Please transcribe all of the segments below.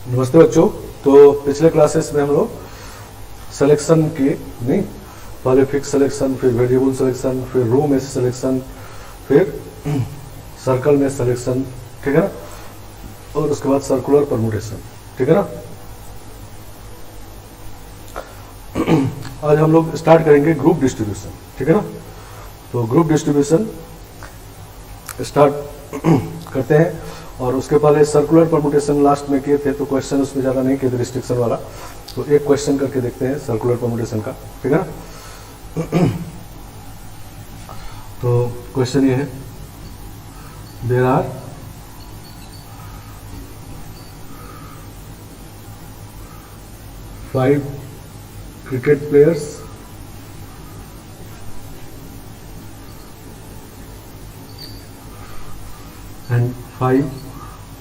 नमस्ते बच्चों। तो पिछले क्लासेस में हम लोग सिलेक्शन किए, नहीं, पहले फिक्स सिलेक्शन, फिर वेरिएबल सिलेक्शन, फिर रो में सिलेक्शन, फिर सर्कल में सिलेक्शन, ठीक है ना, और उसके बाद सर्कुलर परमुटेशन, ठीक है ना। आज हम लोग स्टार्ट करेंगे ग्रुप डिस्ट्रीब्यूशन, ठीक है ना। तो ग्रुप डिस्ट्रीब्यूशन स्टार्ट करते हैं, और उसके पहले सर्कुलर परमुटेशन लास्ट में किए थे, तो क्वेश्चन उसमें ज़्यादा नहीं किए थे रिस्ट्रिक्शन वाला, तो एक क्वेश्चन करके देखते हैं सर्कुलर परमुटेशन का, ठीक है ना। तो क्वेश्चन ये है, there are five cricket players and 5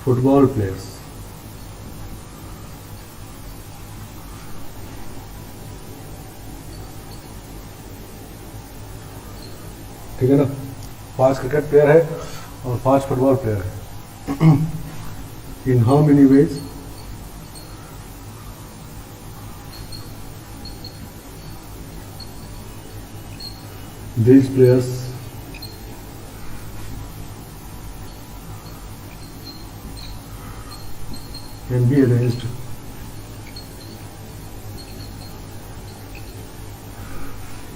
football players. ठीक है ना, 5 क्रिकेट प्लेयर है और 5 फुटबॉल प्लेयर है। In how many ways these players can be arranged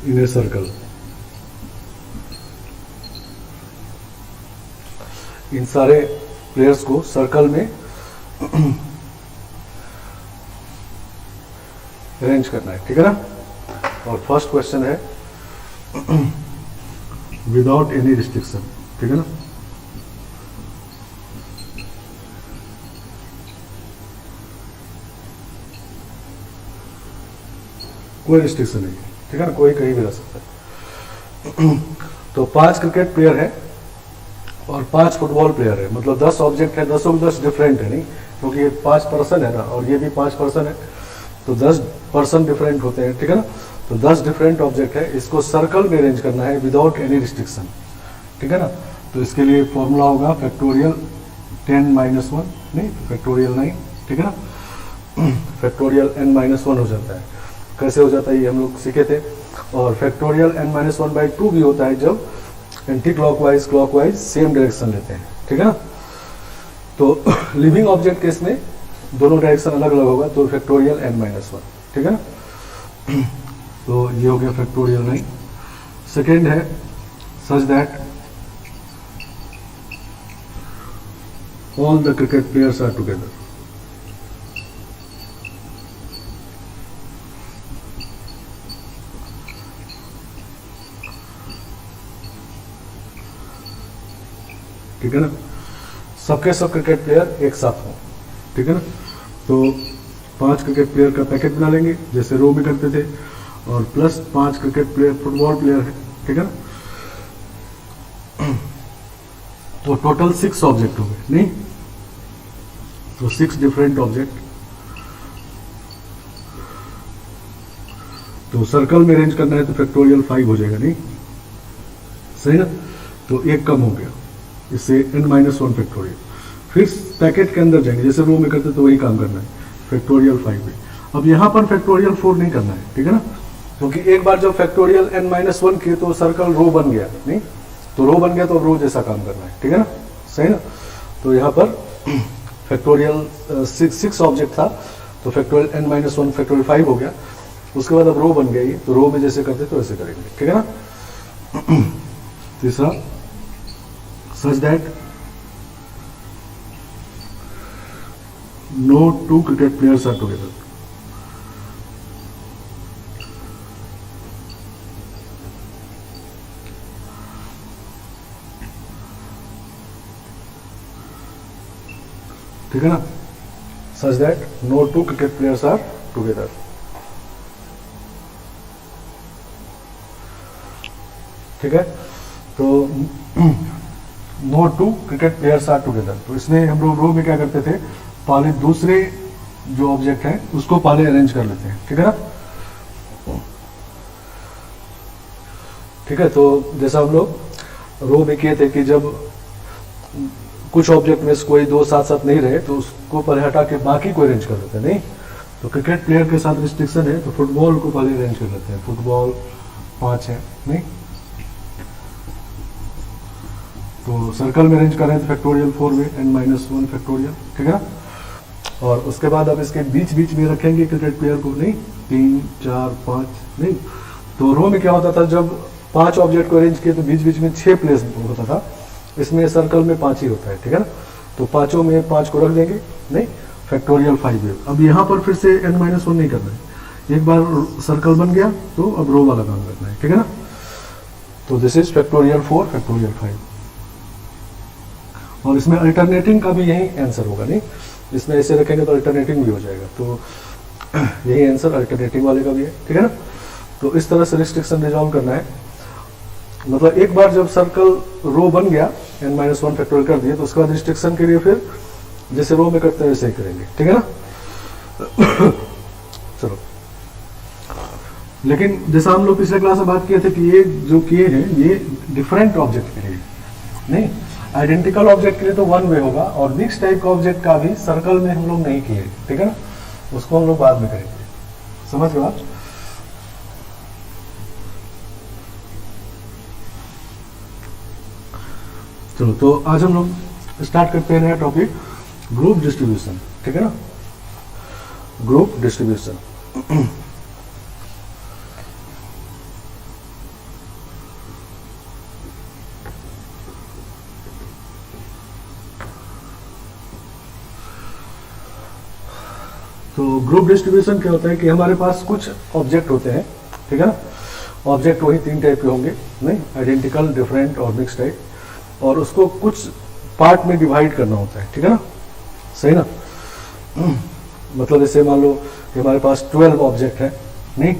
in a circle. इन सारे प्लेयर्स को सर्कल में अरेंज करना है, ठीक है ना। और फर्स्ट क्वेश्चन है विदाउट एनी रिस्ट्रिक्शन, ठीक है ना। कोई रिस्ट्रिक्शन नहीं है, ठीक है ना, कोई कहीं भी रह सकता है। तो 5 क्रिकेट प्लेयर है और 5 फुटबॉल प्लेयर है, मतलब 10 ऑब्जेक्ट है, 10 में 10 डिफरेंट है, नहीं, क्योंकि ये 5 पर्सन है ना, और ये भी 5 पर्सन है, तो 10 पर्सन डिफरेंट होते हैं, ठीक है ना। तो 10 डिफरेंट ऑब्जेक्ट है, इसको सर्कल में अरेंज करना है विदाउट एनी रिस्ट्रिक्शन, ठीक है ना। तो इसके लिए फॉर्मूला होगा फैक्टोरियल 10 - 1, नहीं, फैक्टोरियल 9, ठीक है ना। फैक्टोरियल n - 1 हो जाता है। कैसे हो जाता है ये हम लोग सीखे थे। और फैक्टोरियल n - 1/2 भी होता है जब anti clockwise clockwise same direction लेते हैं, ठीक है ना। तो लिविंग ऑब्जेक्ट केस में दोनों डायरेक्शन अलग अलग होगा, तो फैक्टोरियल n - 1, ठीक है ना। तो ये हो गया फैक्टोरियल 9। सेकेंड है such that all the cricket players are together, ठीक है ना। सबके सब क्रिकेट प्लेयर एक साथ हों, ठीक है ना। तो 5 क्रिकेट प्लेयर का पैकेट बना लेंगे जैसे रो में करते थे, और plus 5 cricket player football player है, ठीक है ना। तो टोटल 6 ऑब्जेक्ट हो गए, नहीं, तो 6 डिफरेंट ऑब्जेक्ट। तो सर्कल में अरेंज करना है तो फैक्टोरियल 5 हो जाएगा, नहीं, सही ना। तो एक कम हो गया, इससे n - 1 फैक्टोरियल। फिर पैकेट के अंदर जाएंगे जैसे रो में करते तो वही काम करना है, फैक्टोरियल 5 में। अब यहाँ पर फैक्टोरियल 4 नहीं करना है, ठीक है ना, क्योंकि एक बार जब फैक्टोरियल n - 1 किए तो सर्कल रो बन गया, नहीं, तो रो बन गया तो रो जैसा काम करना है, ठीक है ना, सही ना। तो यहाँ पर फैक्टोरियल 6 ऑब्जेक्ट था, तो फैक्टोरियल n - 1 फैक्टोरियल 5 हो गया। उसके बाद अब रो बन गया ये, तो रो में जैसे करते तो वैसे करेंगे, ठीक है ना। तीसरा such that no 2 cricket players are together, ठीक है ना। such that no 2 cricket players are together, ठीक है। तो no 2 cricket players are together, तो इसमें हम लोग रो में क्या करते थे, पहले दूसरे जो ऑब्जेक्ट है उसको पहले अरेंज कर लेते हैं, ठीक है ना। ठीक है, तो जैसा हम लोग रो में किए थे कि जब कुछ ऑब्जेक्ट में से कोई दो साथ साथ नहीं रहे तो उसको पहले हटा के बाकी को अरेंज कर देते हैं, नहीं? तो क्रिकेट प्लेयर के साथ रिस्ट्रिक्शन है, तो फुटबॉल को पहले अरेंज कर लेते हैं। फुटबॉल 5 है, नहीं? तो सर्कल में अरेंज कर रहे हैं तो फैक्टोरियल 4 में n-1 फैक्टोरियल, ठीक है ना? और उसके बाद अब इसके बीच बीच में रखेंगे क्रिकेट प्लेयर को, नहीं? 3 4 5, नहीं? तो रो में क्या होता था, जब 5 ऑब्जेक्ट को अरेंज किए तो बीच बीच में 6 प्लेस होता था। इसमें सर्कल में 5 ही होता है, ठीक है ना? तो पांचों में 5 को रख देंगे, नहीं? फैक्टोरियल 5 है। अब यहाँ पर फिर से n-1 नहीं करना है, एक बार सर्कल बन गया तो अब रो वाला काम करना है, ठीक है ना? तो दिस इज फैक्टोरियल 4 फैक्टोरियल 5। और इसमें अल्टरनेटिंग का भी यही आंसर होगा, नहीं? इसमें ऐसे रखेंगे तो अल्टरनेटिंग भी हो जाएगा, तो यही आंसर अल्टरनेटिंग वाले का भी है, ठीक है ना? तो इस तरह से रिस्ट्रिक्शन रिजॉल्व करना है। मतलब एक बार जब सर्कल रो बन गया, n-1 फैक्टोरियल कर दिए, तो उसके बाद रिस्ट्रिक्शन के लिए फिर जैसे रो में करते हैं वैसे ही करेंगे, ठीक है ना? चलो, लेकिन जैसा हम लोग पिछले क्लास में बात किए थे कि ये जो किए हैं ये डिफरेंट ऑब्जेक्ट के लिए, नहीं? आइडेंटिकल ऑब्जेक्ट के लिए तो वन वे होगा, और मिक्स टाइप का ऑब्जेक्ट का भी सर्कल में हम लोग नहीं किए, ठीक है ना? उसको हम लोग बाद में करेंगे, समझ गए आप? चलो, तो आज हम लोग स्टार्ट करते हैं नया टॉपिक, ग्रुप डिस्ट्रीब्यूशन, ठीक है ना? Group distribution. तो ग्रुप डिस्ट्रीब्यूशन क्या होता है कि हमारे पास कुछ ऑब्जेक्ट होते हैं, ठीक है ना? ऑब्जेक्ट वही 3 टाइप के होंगे, नहीं? आइडेंटिकल, डिफरेंट और मिक्स टाइप, और उसको कुछ पार्ट में डिवाइड करना होता है, ठीक है ना? सही ना? मतलब जैसे मान लो कि हमारे पास 12 ऑब्जेक्ट है, नहीं?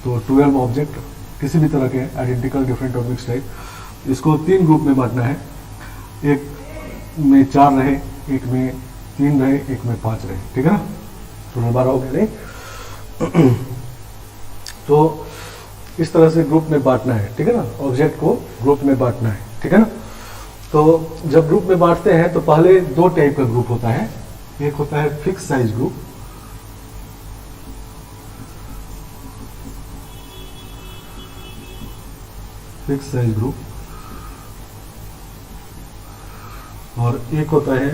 तो 12 ऑब्जेक्ट किसी भी तरह के आइडेंटिकल, डिफरेंट और मिक्स टाइप, इसको 3 ग्रुप में बांटना है। एक में 4 रहे, एक में 3 रहे, एक में 5 रहे, ठीक है ना? तो 12 हो गए, नहीं? तो इस तरह से ग्रुप में बांटना है, ठीक है ना? ऑब्जेक्ट को ग्रुप में बांटना है, ठीक है ना? तो जब ग्रुप में बांटते हैं तो पहले 2 टाइप का ग्रुप होता है। एक होता है fix size group, fix size group, और एक होता है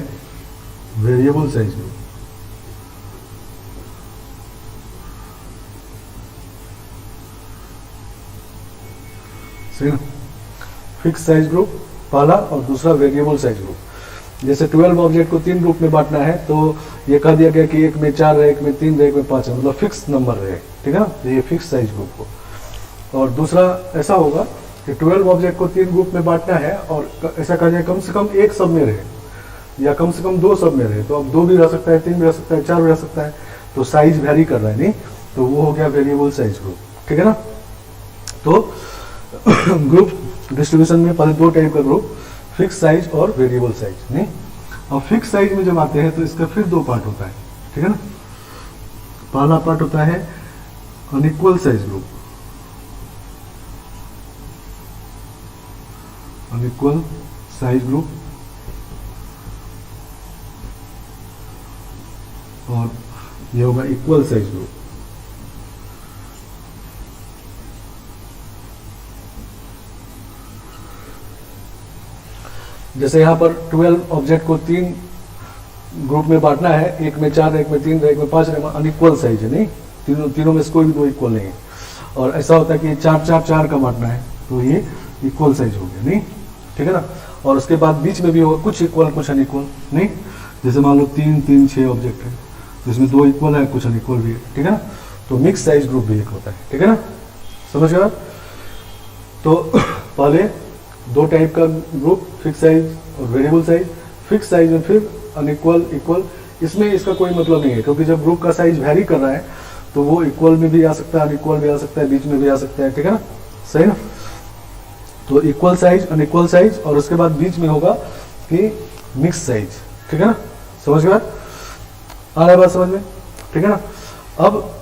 वेरिएबल साइज ग्रुप। सही ना? फिक्स साइज ग्रुप पहला, और दूसरा वेरिएबल साइज ग्रुप। जैसे 12 ऑब्जेक्ट को 3 ग्रुप में बांटना है, तो ये कह दिया गया कि एक में 4 रहे, एक में 3 रहे, एक में 5 रहे, मतलब फिक्स नंबर रहे, ठीक है ना? तो ये फिक्स साइज ग्रुप हो। और दूसरा ऐसा होगा कि 12 ऑब्जेक्ट को 3 ग्रुप में बांटना है, और ऐसा कहा जाए कम से कम एक सब में रहे, या कम से कम 2 सब में रहे। तो अब 2 भी रह सकता है, 3 भी रह सकता है, 4 भी रह सकता है, तो साइज वेरी कर रहा है, नहीं? तो वो हो गया वेरिएबल साइज ग्रुप, ठीक है ना? तो ग्रुप डिस्ट्रीब्यूशन में पहले 2 टाइप का ग्रुप, फिक्स साइज और वेरिएबल साइज, नहीं? और फिक्स साइज में जब आते हैं तो इसका फिर 2 पार्ट होता है, ठीक है ना? पहला पार्ट होता है unequal size group, unequal size group, और ये होगा इक्वल साइज ग्रुप। जैसे यहाँ पर 12 ऑब्जेक्ट को 3 ग्रुप में बांटना है, एक में 4 एक में 3 एक में 5 अनइक्वल साइज है, नहीं? तीनों में से कोई भी 2 इक्वल नहीं है। और ऐसा होता है कि 4 का बांटना है, तो ये इक्वल साइज हो गया, नहीं? ठीक है ना? और उसके बाद बीच में भी होगा कुछ इक्वल कुछ अनइक्वल, नहीं? जैसे मान लो 3 6 ऑब्जेक्ट है, तो इसमें 2 इक्वल है, कुछ अनइक्वल भी है, ठीक है ना? तो मिक्स साइज ग्रुप भी एक होता है, ठीक है ना? समझ गए आप? तो पहले 2 टाइप का ग्रुप, फिक्स साइज और वेरिएबल साइज। फिक्स साइज में फिर अनइक्वल इक्वल, इसमें इसका कोई मतलब नहीं है, क्योंकि जब ग्रुप का साइज वेरी कर रहा है तो वो इक्वल में भी आ सकता है, अनइक्वल भी आ सकता है, बीच में भी आ सकता है, ठीक है ना? सही ना? तो इक्वल साइज, अनइक्वल साइज, और उसके बाद बीच में होगा कि मिक्स साइज, ठीक है ना? समझ गए? आ रहा है बात समझ में? ठीक है ना? अब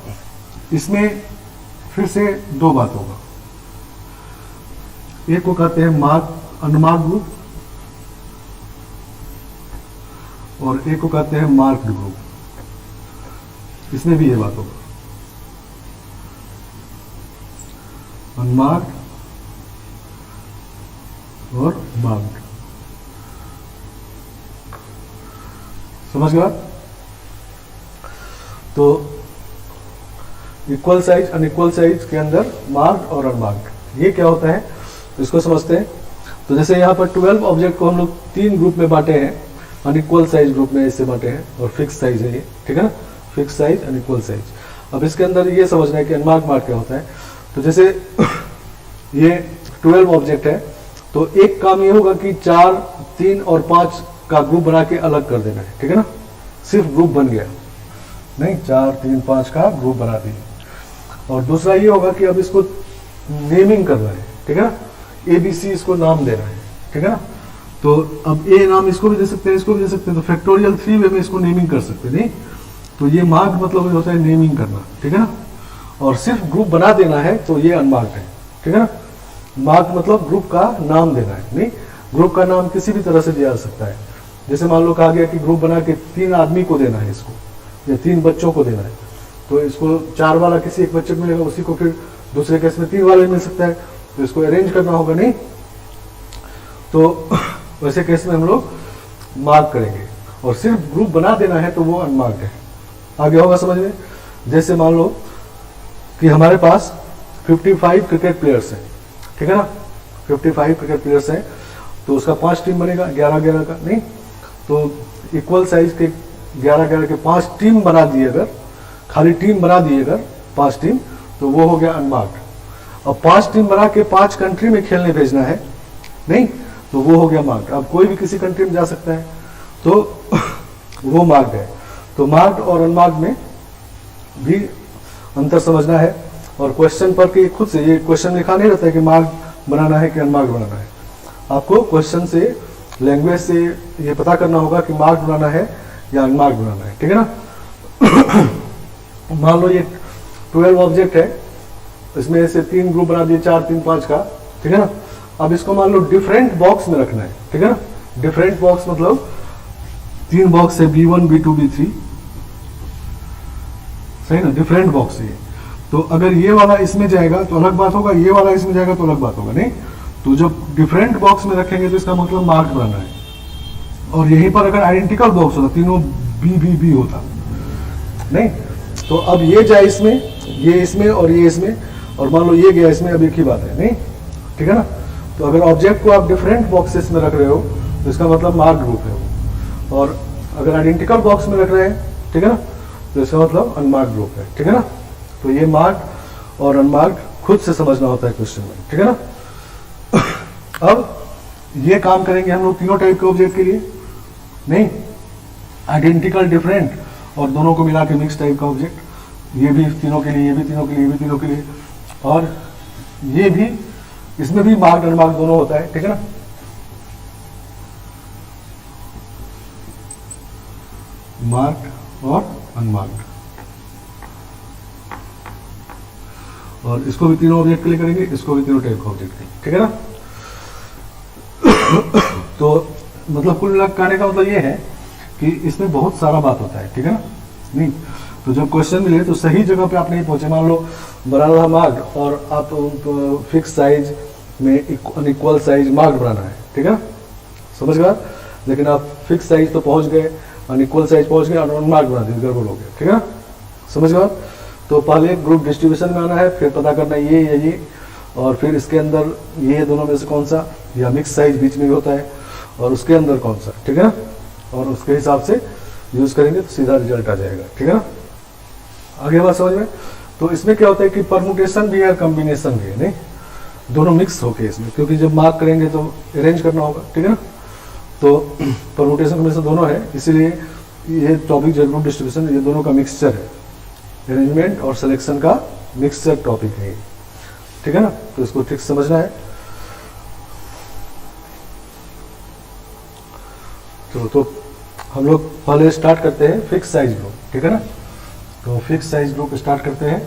इसमें फिर से 2 बात होगा। एक को कहते हैं मार्क अनमार्क ग्रुप, और एक को कहते हैं मार्क्ड ग्रुप। इसमें भी ये बात होगा, अनमार्क्ड और मार्क्ड। समझ गया? तो इक्वल साइज अनइक्वल साइज के अंदर मार्क्ड और अनमार्क्ड, ये क्या होता है तो इसको समझते हैं। तो जैसे यहाँ पर 12 ऑब्जेक्ट को हम लोग 3 ग्रुप में बांटे हैं, अनइक्वल साइज ग्रुप में इससे बांटे हैं, और फिक्स साइज है ये, ठीक है ना, फिक्स साइज अनइक्वल साइज। अब इसके अंदर ये समझना है कि अनमार्क्ड मार्क क्या होता है। तो जैसे ये 12 ऑब्जेक्ट है, तो एक काम ये होगा कि 4, 3 और 5 का ग्रुप बना के अलग कर देना है, ठीक है ना, सिर्फ ग्रुप बन गया, नहीं 4, 3, 5 का ग्रुप बना दिए। और दूसरा ये होगा कि अब इसको नेमिंग करना है, ठीक है ना, ABC इसको नाम देना है, ठीक है ना। तो अब A नाम इसको भी दे सकते हैं, इसको भी दे सकते हैं, तो फैक्टोरियल 3 वे में इसको नेमिंग कर सकते हैं, नहीं। तो ये मार्क मतलब होता है नेमिंग करना, ठीक है ना। और सिर्फ ग्रुप बना देना है तो ये अनमार्क्ड है, ठीक है ना। मार्क मतलब ग्रुप का नाम देना है, नहीं, ग्रुप का नाम किसी भी तरह से दिया जा सकता है। जैसे मान लो कहा गया कि ग्रुप बना के 3 आदमी को देना है इसको, या 3 बच्चों को देना है, तो इसको 4 वाला किसी एक बच्चे को मिलेगा, उसी को फिर दूसरे केस में 3 वाले मिल सकता है, तो इसको अरेंज करना होगा, नहीं। तो वैसे केस में हम लोग मार्क करेंगे, और सिर्फ ग्रुप बना देना है तो वो अनमार्क्ड है। आगे होगा समझ में। जैसे मान लो कि हमारे पास 55 क्रिकेट प्लेयर्स हैं, ठीक है ना, 55 क्रिकेट प्लेयर्स हैं, तो उसका 5 टीम बनेगा 11-11 का, नहीं। तो इक्वल साइज के 11-11 के 5 टीम बना दिए, अगर खाली टीम बना दिए अगर 5 टीम, तो वो हो गया अनमार्क्ड। अब 5 टीम बना के 5 कंट्री में खेलने भेजना है, नहीं, तो वो हो गया मार्क्ड। अब कोई भी किसी कंट्री में जा सकता है, तो वो मार्क्ड है। तो मार्क्ड और अनमार्क्ड में भी अंतर समझना है। और क्वेश्चन पर कि खुद से ये क्वेश्चन लिखा नहीं रहता है कि मार्क्ड बनाना है कि अनमार्क्ड बनाना है। आपको क्वेश्चन से, लैंग्वेज से ये पता करना होगा कि मार्क्ड बनाना है या अनमार्क्ड बनाना है, ठीक है ना। मान लो ये 12 ऑब्जेक्ट है, इसमें से 3 ग्रुप बना दिए, 4, 3, 5 का, ठीक है ना। अब इसको मान लो डिफरेंट बॉक्स में रखना है, ठीक है ना। डिफरेंट बॉक्स मतलब 3 बॉक्स है, B1, B2, B3, सही ना, डिफरेंट बॉक्स है। तो अगर ये वाला इसमें जाएगा तो अलग बात होगा, ये वाला इसमें जाएगा तो अलग बात होगा, नहीं। तो जब डिफरेंट बॉक्स में रखेंगे तो इसका मतलब मार्क्ड बनाना है। और यहीं पर अगर आइडेंटिकल बॉक्स होता, तीनों B होता, नहीं, तो अब ये जाए इसमें, ये इसमें और ये इसमें, और मान लो ये गया इसमें, अब एक ही बात है, नहीं, ठीक है ना। तो अगर ऑब्जेक्ट को आप डिफरेंट बॉक्सेस में रख रहे हो तो इसका मतलब मार्क्ड ग्रुप है वो। और अगर आइडेंटिकल बॉक्स में रख रहे हैं, ठीक है ना, तो इसका मतलब अनमार्क्ड ग्रुप है, ठीक है ना। तो ये मार्क्ड और अनमार्क्ड खुद से समझना होता है क्वेश्चन में, ठीक है ना। अब ये काम करेंगे हम लोग तीनों टाइप के ऑब्जेक्ट के लिए, नहीं, आइडेंटिकल, डिफरेंट और दोनों को मिला के मिक्स टाइप का ऑब्जेक्ट। ये भी तीनों के लिए, ये भी तीनों के लिए, ये भी तीनों के लिए, और ये भी, इसमें भी मार्क्ड अनमार्क्ड दोनों होता है, ठीक है ना। मार्क्ड और अनमार्क्ड, और इसको भी तीनों ऑब्जेक्ट के लिए करेंगे, इसको भी तीनों टाइप का ऑब्जेक्ट के लिए, ठीक है ना। तो मतलब कुल मिला कहने का मतलब ये है कि इसमें बहुत सारा बात होता है, ठीक है ना, नहीं। तो जब क्वेश्चन मिले तो सही जगह पे आप नहीं पहुंचे, मान लो बनाना था मार्क्ड और आप फिक्स साइज में अनइक्वल साइज मार्क्ड बनाना है, ठीक है ना, समझ गए। लेकिन आप फिक्स साइज तो पहुंच गए, अनइक्वल साइज पहुंच गए और मार्क्ड बना दिए, गड़बड़ हो गया, ठीक है ना, समझ गए। तो पहले ग्रुप डिस्ट्रीब्यूशन में आना है, फिर पता करना है ये या ये, और फिर इसके अंदर ये दोनों में से कौन सा, या मिक्स साइज बीच में भी होता है, और उसके अंदर कौन सा, ठीक है ना, और उसके हिसाब से यूज करेंगे तो सीधा रिजल्ट आ जाएगा, ठीक है ना। आगे बात समझ में। तो इसमें क्या होता है कि परमुटेशन भी है, कॉम्बिनेशन भी है, नहीं, दोनों मिक्स होके इसमें, क्योंकि जब मार्क करेंगे तो अरेंज करना होगा, ठीक है ना। तो परमुटेशन कॉम्बिनेशन दोनों है, इसीलिए ये टॉपिक जो ग्रुप डिस्ट्रीब्यूशन, ये दोनों का मिक्सचर है, अरेंजमेंट और सिलेक्शन का मिक्सचर टॉपिक है, ठीक है ना। तो इसको ठीक समझना है। तो हम लोग पहले स्टार्ट करते हैं फिक्स साइज ग्रुप, ठीक है ना। तो फिक्स साइज ग्रुप स्टार्ट करते हैं।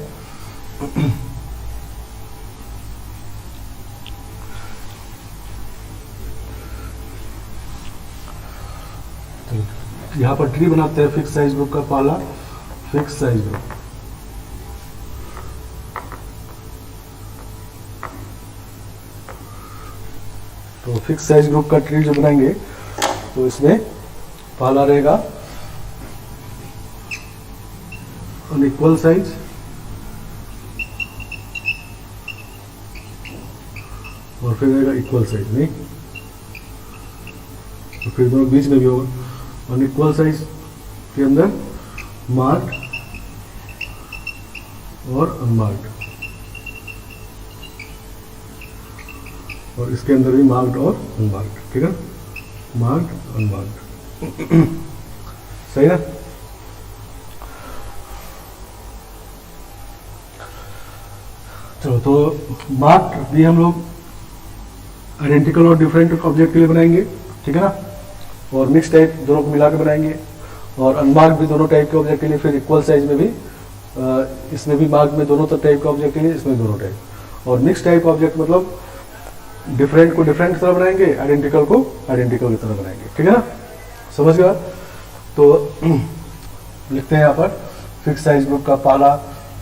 यहाँ पर ट्री बनाते हैं फिक्स साइज ग्रुप का। पहला फिक्स साइज ग्रुप, तो फिक्स साइज ग्रुप का ट्री जो बनाएंगे तो इसमें पहला रहेगा अनइक्वल साइज, और फिर रहेगा इक्वल साइज, नहीं तो फिर दोनों बीच में भी होगा अनइक्वल साइज के अंदर मार्क्ड और अनमार्क्ड, और इसके अंदर भी मार्क्ड और अनमार्क्ड, ठीक है, मार्क्ड अनमार्क्ड। सही है। चलो, तो मार्क्ड भी हम लोग आइडेंटिकल और डिफरेंट ऑब्जेक्ट के लिए बनाएंगे, ठीक है ना, और मिक्स टाइप दोनों को मिला के बनाएंगे, और अनमार्क्ड भी दोनों टाइप के ऑब्जेक्ट के लिए, फिर इक्वल साइज में भी इसमें भी मार्क्ड में दोनों टाइप के ऑब्जेक्ट के लिए, इसमें दोनों टाइप, और मिक्स टाइप ऑब्जेक्ट मतलब डिफरेंट को डिफरेंट की तरह बनाएंगे, आइडेंटिकल को आइडेंटिकल की तरह बनाएंगे, ठीक है ना, समझ गया। तो लिखते हैं यहाँ पर फिक्स साइज ग्रुप का पहला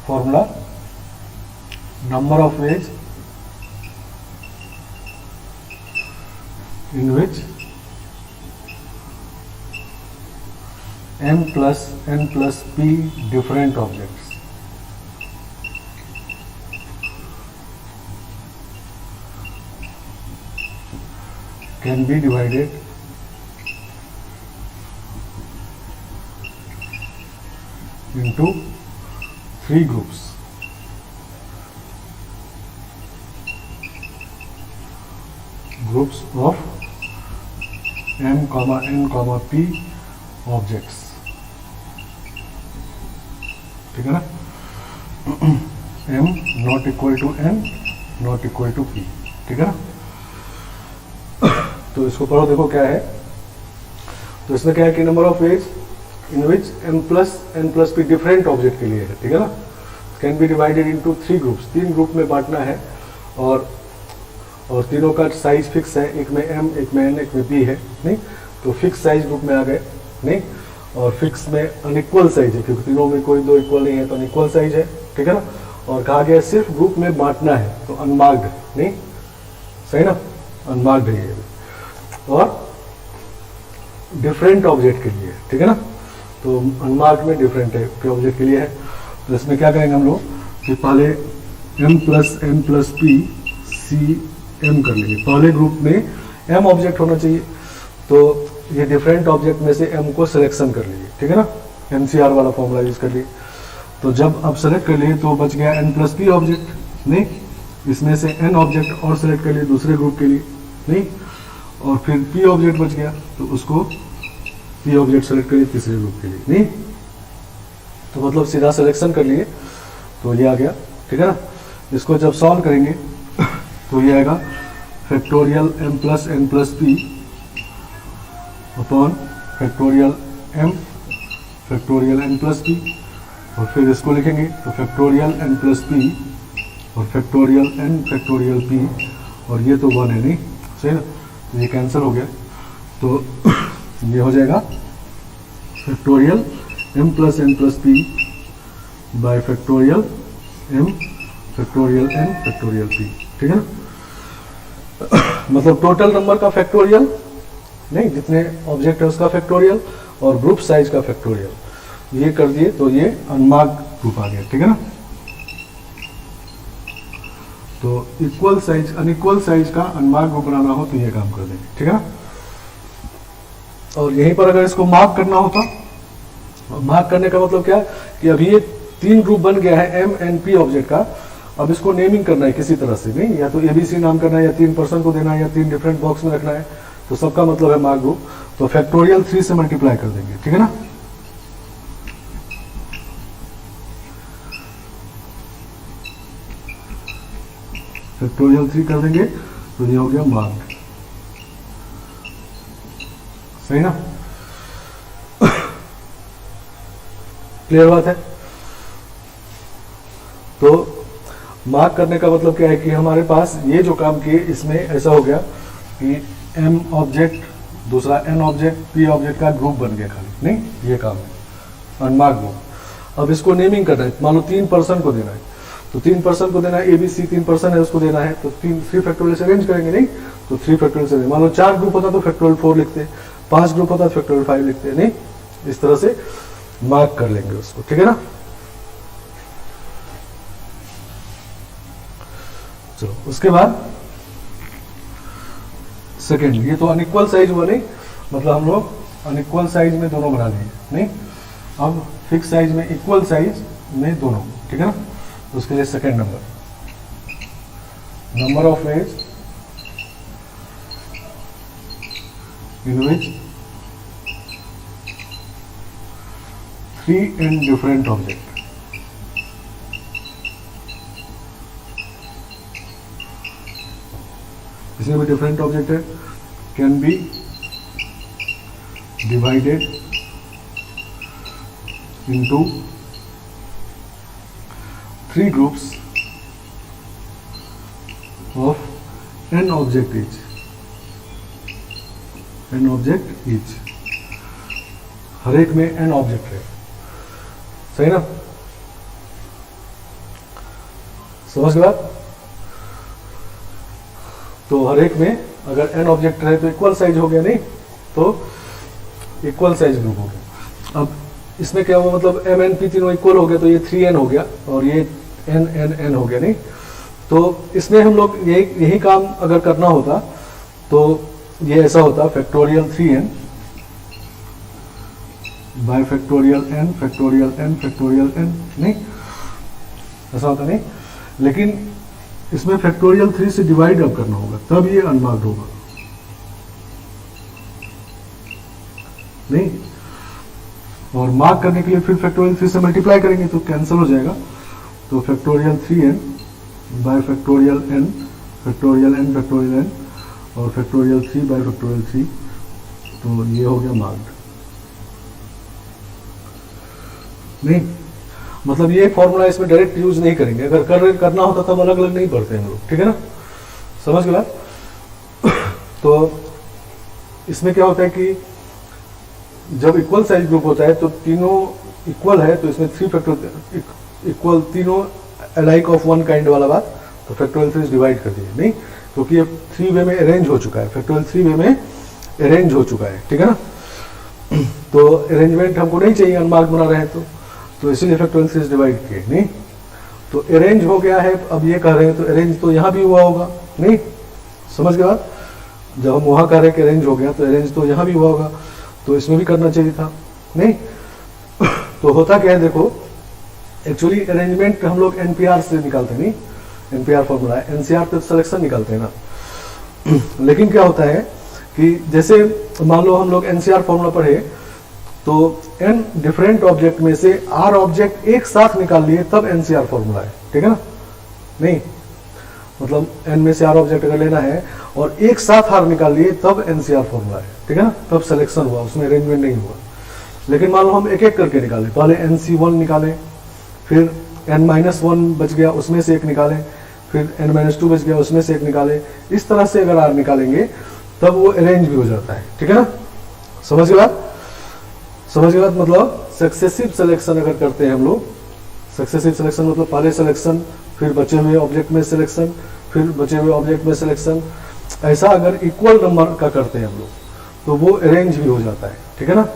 formula, number of ways in which m plus n plus p different objects can be divided into 3 groups. Groups of m, n, p objects, ठीक है ना, m not equal to n not equal to p, ठीक है ना। तो इसको पढ़ो, देखो क्या है। तो इसमें क्या है कि number of ways in which m plus n plus p different object के लिए है, ठीक है ना, can be divided into 3 groups, 3 group में बांटना है, और तीनों का साइज फिक्स है, एक में m, एक में n, एक में p है, नहीं, तो फिक्स साइज ग्रुप में आ गए, नहीं, और फिक्स में अनइक्वल साइज है क्योंकि तीनों में कोई दो इक्वल नहीं है, तो अनइक्वल साइज है, ठीक है ना, और कहा गया सिर्फ ग्रुप में बांटना है, तो अनमार्क्ड, नहीं, सही ना, अनमार्क्ड है ये, और डिफरेंट ऑब्जेक्ट के लिए, ठीक है ना, तो अनमार्क्ड में डिफरेंट टाइप के ऑब्जेक्ट के लिए है। तो इसमें क्या करेंगे हम लोग कि पहले m plus n plus p c m कर लेंगे, पहले ग्रुप में m ऑब्जेक्ट होना चाहिए, तो ये डिफरेंट ऑब्जेक्ट में से m को सिलेक्शन कर लीजिए, ठीक है ना, MCR वाला फॉर्मूला यूज कर लिए। तो जब आप सेलेक्ट कर लिए तो बच गया n प्लस p ऑब्जेक्ट, नहीं, इसमें से n ऑब्जेक्ट और सेलेक्ट कर लिए दूसरे ग्रुप के लिए, नहीं, और फिर p ऑब्जेक्ट बच गया तो उसको p ऑब्जेक्ट सेलेक्ट करिए तीसरे ग्रुप के लिए, नहीं, तो मतलब सीधा सिलेक्शन कर लिए, तो ये आ गया, ठीक है ना। इसको जब सॉल्व करेंगे तो ये आएगा factorial m plus n plus p upon factorial m factorial n plus p, और फिर इसको लिखेंगे तो फैक्टोरियल n प्लस p और फैक्टोरियल n फैक्टोरियल p, और ये तो 1 है, नहीं, सही ना, ये कैंसिल हो गया, तो ये हो जाएगा factorial m plus n plus p bye factorial m factorial n factorial p, ठीक है ना, मतलब टोटल नंबर का फैक्टोरियल, नहीं, जितने ऑब्जेक्ट है उसका फैक्टोरियल और ग्रुप साइज का फैक्टोरियल, ये कर दिए तो ये अनमार्क्ड ग्रुप आ गया, ठीक है ना। तो इक्वल साइज अनइक्वल साइज का अनमार्क्ड ग्रुप बनाना हो तो ये काम कर देंगे, ठीक है ना। और यहीं पर अगर इसको मार्क करना होता, मार्क करने का मतलब क्या कि अभी ये 3 ग्रुप बन गया है m n p ऑब्जेक्ट का, अब इसको नेमिंग करना है किसी तरह से, नहीं, या तो ABC नाम करना है, या 3 पर्सन को देना है, या 3 डिफरेंट बॉक्स में रखना है, तो सबका मतलब है मार्क ग्रुप, तो फैक्टोरियल 3 से मल्टीप्लाई कर देंगे, ठीक है ना। फैक्टोरियल 3 कर देंगे तो ये हो गया मार्क, सही ना, क्लियर बात है। तो मार्क करने का मतलब क्या है कि हमारे पास ये जो काम किए इसमें ऐसा हो गया कि m ऑब्जेक्ट दूसरा n ऑब्जेक्ट p ऑब्जेक्ट का ग्रुप बन गया खाली, नहीं ये काम है अनमार्क ग्रुप। अब इसको नेमिंग करना है, मान लो 3 पर्सन को देना है, तो 3 पर्सन को देना है, ABC 3 पर्सन है उसको देना है, तो 3 फैक्टोरियल से अरेंज करेंगे, नहीं तो 3 फैक्टोरियल से, मान लो 4 ग्रुप होता तो फैक्टोरियल 4 लिखते, 5 ग्रुप होता तो फैक्टोरियल 5 लिखते, नहीं इस तरह से मार्क कर लेंगे उसको, ठीक है ना। चलो उसके बाद सेकेंड, ये तो अनइक्वल साइज हुआ, नहीं मतलब हम लोग अनइक्वल साइज में दोनों बना लिए, नहीं अब फिक्स साइज में इक्वल साइज में दोनों, ठीक है ना। तो उसके लिए second number of ways in which 3 n different object, इसमें भी डिफरेंट ऑब्जेक्ट है, can be divided into 3 groups of n object each, n object each, हर एक में n ऑब्जेक्ट है, सही ना, समझ गए आप। तो हर एक में अगर n ऑब्जेक्ट है तो इक्वल साइज हो गया, नहीं तो इक्वल साइज ग्रुप हो गया। अब इसमें क्या हुआ, मतलब m n p तीनों इक्वल हो गया, तो ये 3n हो गया और ये n n n हो गया, नहीं तो इसमें हम लोग यही काम अगर करना होता तो ये ऐसा होता factorial 3n bye factorial n factorial n factorial n, नहीं ऐसा होता, नहीं लेकिन इसमें फैक्टोरियल 3 से डिवाइड अब करना होगा तब ये अनमार्क्ड होगा, नहीं और मार्क करने के लिए फिर फैक्टोरियल 3 से मल्टीप्लाई करेंगे तो कैंसिल हो जाएगा, तो factorial 3n bye factorial n factorial n factorial n और फैक्टोरियल 3 बाय फैक्टोरियल 3, तो ये हो गया मार्क्ड, नहीं मतलब ये फॉर्मूला इसमें डायरेक्ट यूज नहीं करेंगे, अगर करना होता तब अलग अलग नहीं पढ़ते हैं हम लोग, ठीक है ना, समझ गए। तो इसमें क्या होता है कि जब इक्वल साइज ग्रुप होता है तो तीनों इक्वल है, तो इसमें 3 फैक्टोरियल इक्वल तीनों अलाइक ऑफ वन काइंड वाला बात, तो फैक्टोरियल 3 डिवाइड कर दिए, नहीं क्योंकि ये 3 वे में अरेंज हो चुका है, फैक्टोरियल 3 वे में अरेंज हो चुका है, ठीक है ना। तो अरेंजमेंट हमको नहीं चाहिए, अनमार्क बना रहे हैं तो इसीलिए फैक्टोरियल 3 डिवाइड किए, नहीं तो अरेंज हो गया है। अब ये कह रहे हैं तो अरेंज तो यहाँ भी हुआ होगा, नहीं समझ गए बात, जब हम वहाँ कह रहे हैं कि अरेंज हो गया तो अरेंज तो यहाँ भी हुआ होगा, तो इसमें भी करना चाहिए था, नहीं तो होता क्या है, देखो एक्चुअली अरेंजमेंट हम लोग एनपीआर से निकालते नहीं, एनपीआर फॉर्मूला है, एनसीआर पे सिलेक्शन निकालते हैं ना। लेकिन क्या होता है कि जैसे मान लो हम लोग एनसीआर फॉर्मूला पढ़े तो एन डिफरेंट ऑब्जेक्ट में से आर ऑब्जेक्ट एक साथ निकाल लिए तब एनसीआर फॉर्मूला है, ठीक है ना, नहीं मतलब एन में से आर ऑब्जेक्ट अगर लेना है और एक साथ आर निकाल लिए तब एनसीआर फॉर्मूला है, ठीक है ना, तब सिलेक्शन हुआ, उसमें अरेंजमेंट नहीं हुआ। लेकिन मान लो हम एक एक करके निकालें, पहले NC1 निकालें, फिर n-1 बच गया उसमें से एक निकालें, फिर n-2 बच गया उसमें से एक निकालें, इस तरह से अगर आर निकालेंगे तब वो अरेंज भी हो जाता है, ठीक है ना, समझ गए बात, समझ गए बात। मतलब सक्सेसिव सिलेक्शन अगर करते हैं हम लोग, सक्सेसिव सिलेक्शन मतलब पहले सिलेक्शन फिर बचे हुए ऑब्जेक्ट में सिलेक्शन फिर बचे हुए ऑब्जेक्ट में सिलेक्शन, ऐसा अगर इक्वल नंबर का करते हैं हम लोग तो वो अरेंज भी हो जाता है, ठीक है ना,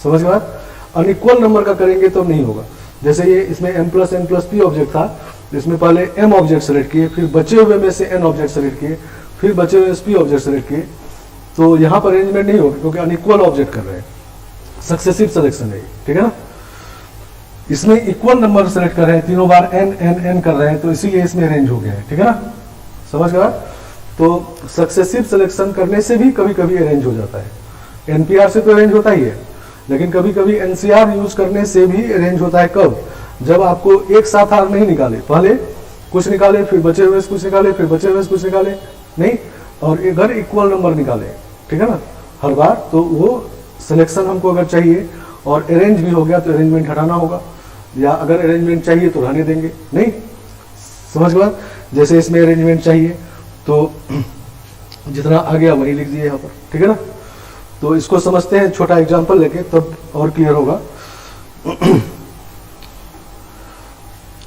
समझ गए बात। अनइक्वल नंबर का करेंगे तो नहीं होगा, जैसे ये इसमें m+n+p ऑब्जेक्ट था, इसमें पहले m ऑब्जेक्ट सेलेक्ट किए, फिर बचे हुए में से n ऑब्जेक्ट सेलेक्ट किए, फिर बचे हुए p ऑब्जेक्ट सेलेक्ट किए, तो यहाँ पर अरेंजमेंट नहीं होगा क्योंकि अनइक्वल ऑब्जेक्ट कर रहे हैं, सक्सेसिव सिलेक्शन है, ठीक है ना। इसमें इक्वल नंबर सेलेक्ट कर रहे हैं, तीनों बार n n n कर रहे हैं, तो इसीलिए इसमें अरेंज हो गया है, ठीक है ना, समझ गया। तो सक्सेसिव सिलेक्शन करने से भी कभी कभी अरेंज हो जाता है, एनपीआर से तो अरेंज होता ही है, लेकिन कभी कभी एनसीआर यूज करने से भी अरेंज होता है। कब? जब आपको एक साथ आर नहीं निकाले, पहले कुछ निकाले फिर बचे हुए से कुछ निकाले फिर बचे हुए से कुछ निकाले, नहीं, और अगर इक्वल नंबर निकाले, ठीक है ना, हर बार, तो वो सिलेक्शन हमको अगर चाहिए और अरेंज भी हो गया तो अरेंजमेंट हटाना होगा, या अगर अरेंजमेंट चाहिए तो रहने देंगे, नहीं, समझ गए। जैसे इसमें अरेंजमेंट चाहिए तो जितना आ गया वही लिख दिए यहाँ पर, ठीक है ना। तो इसको समझते हैं छोटा एग्जांपल लेके, तब और क्लियर होगा।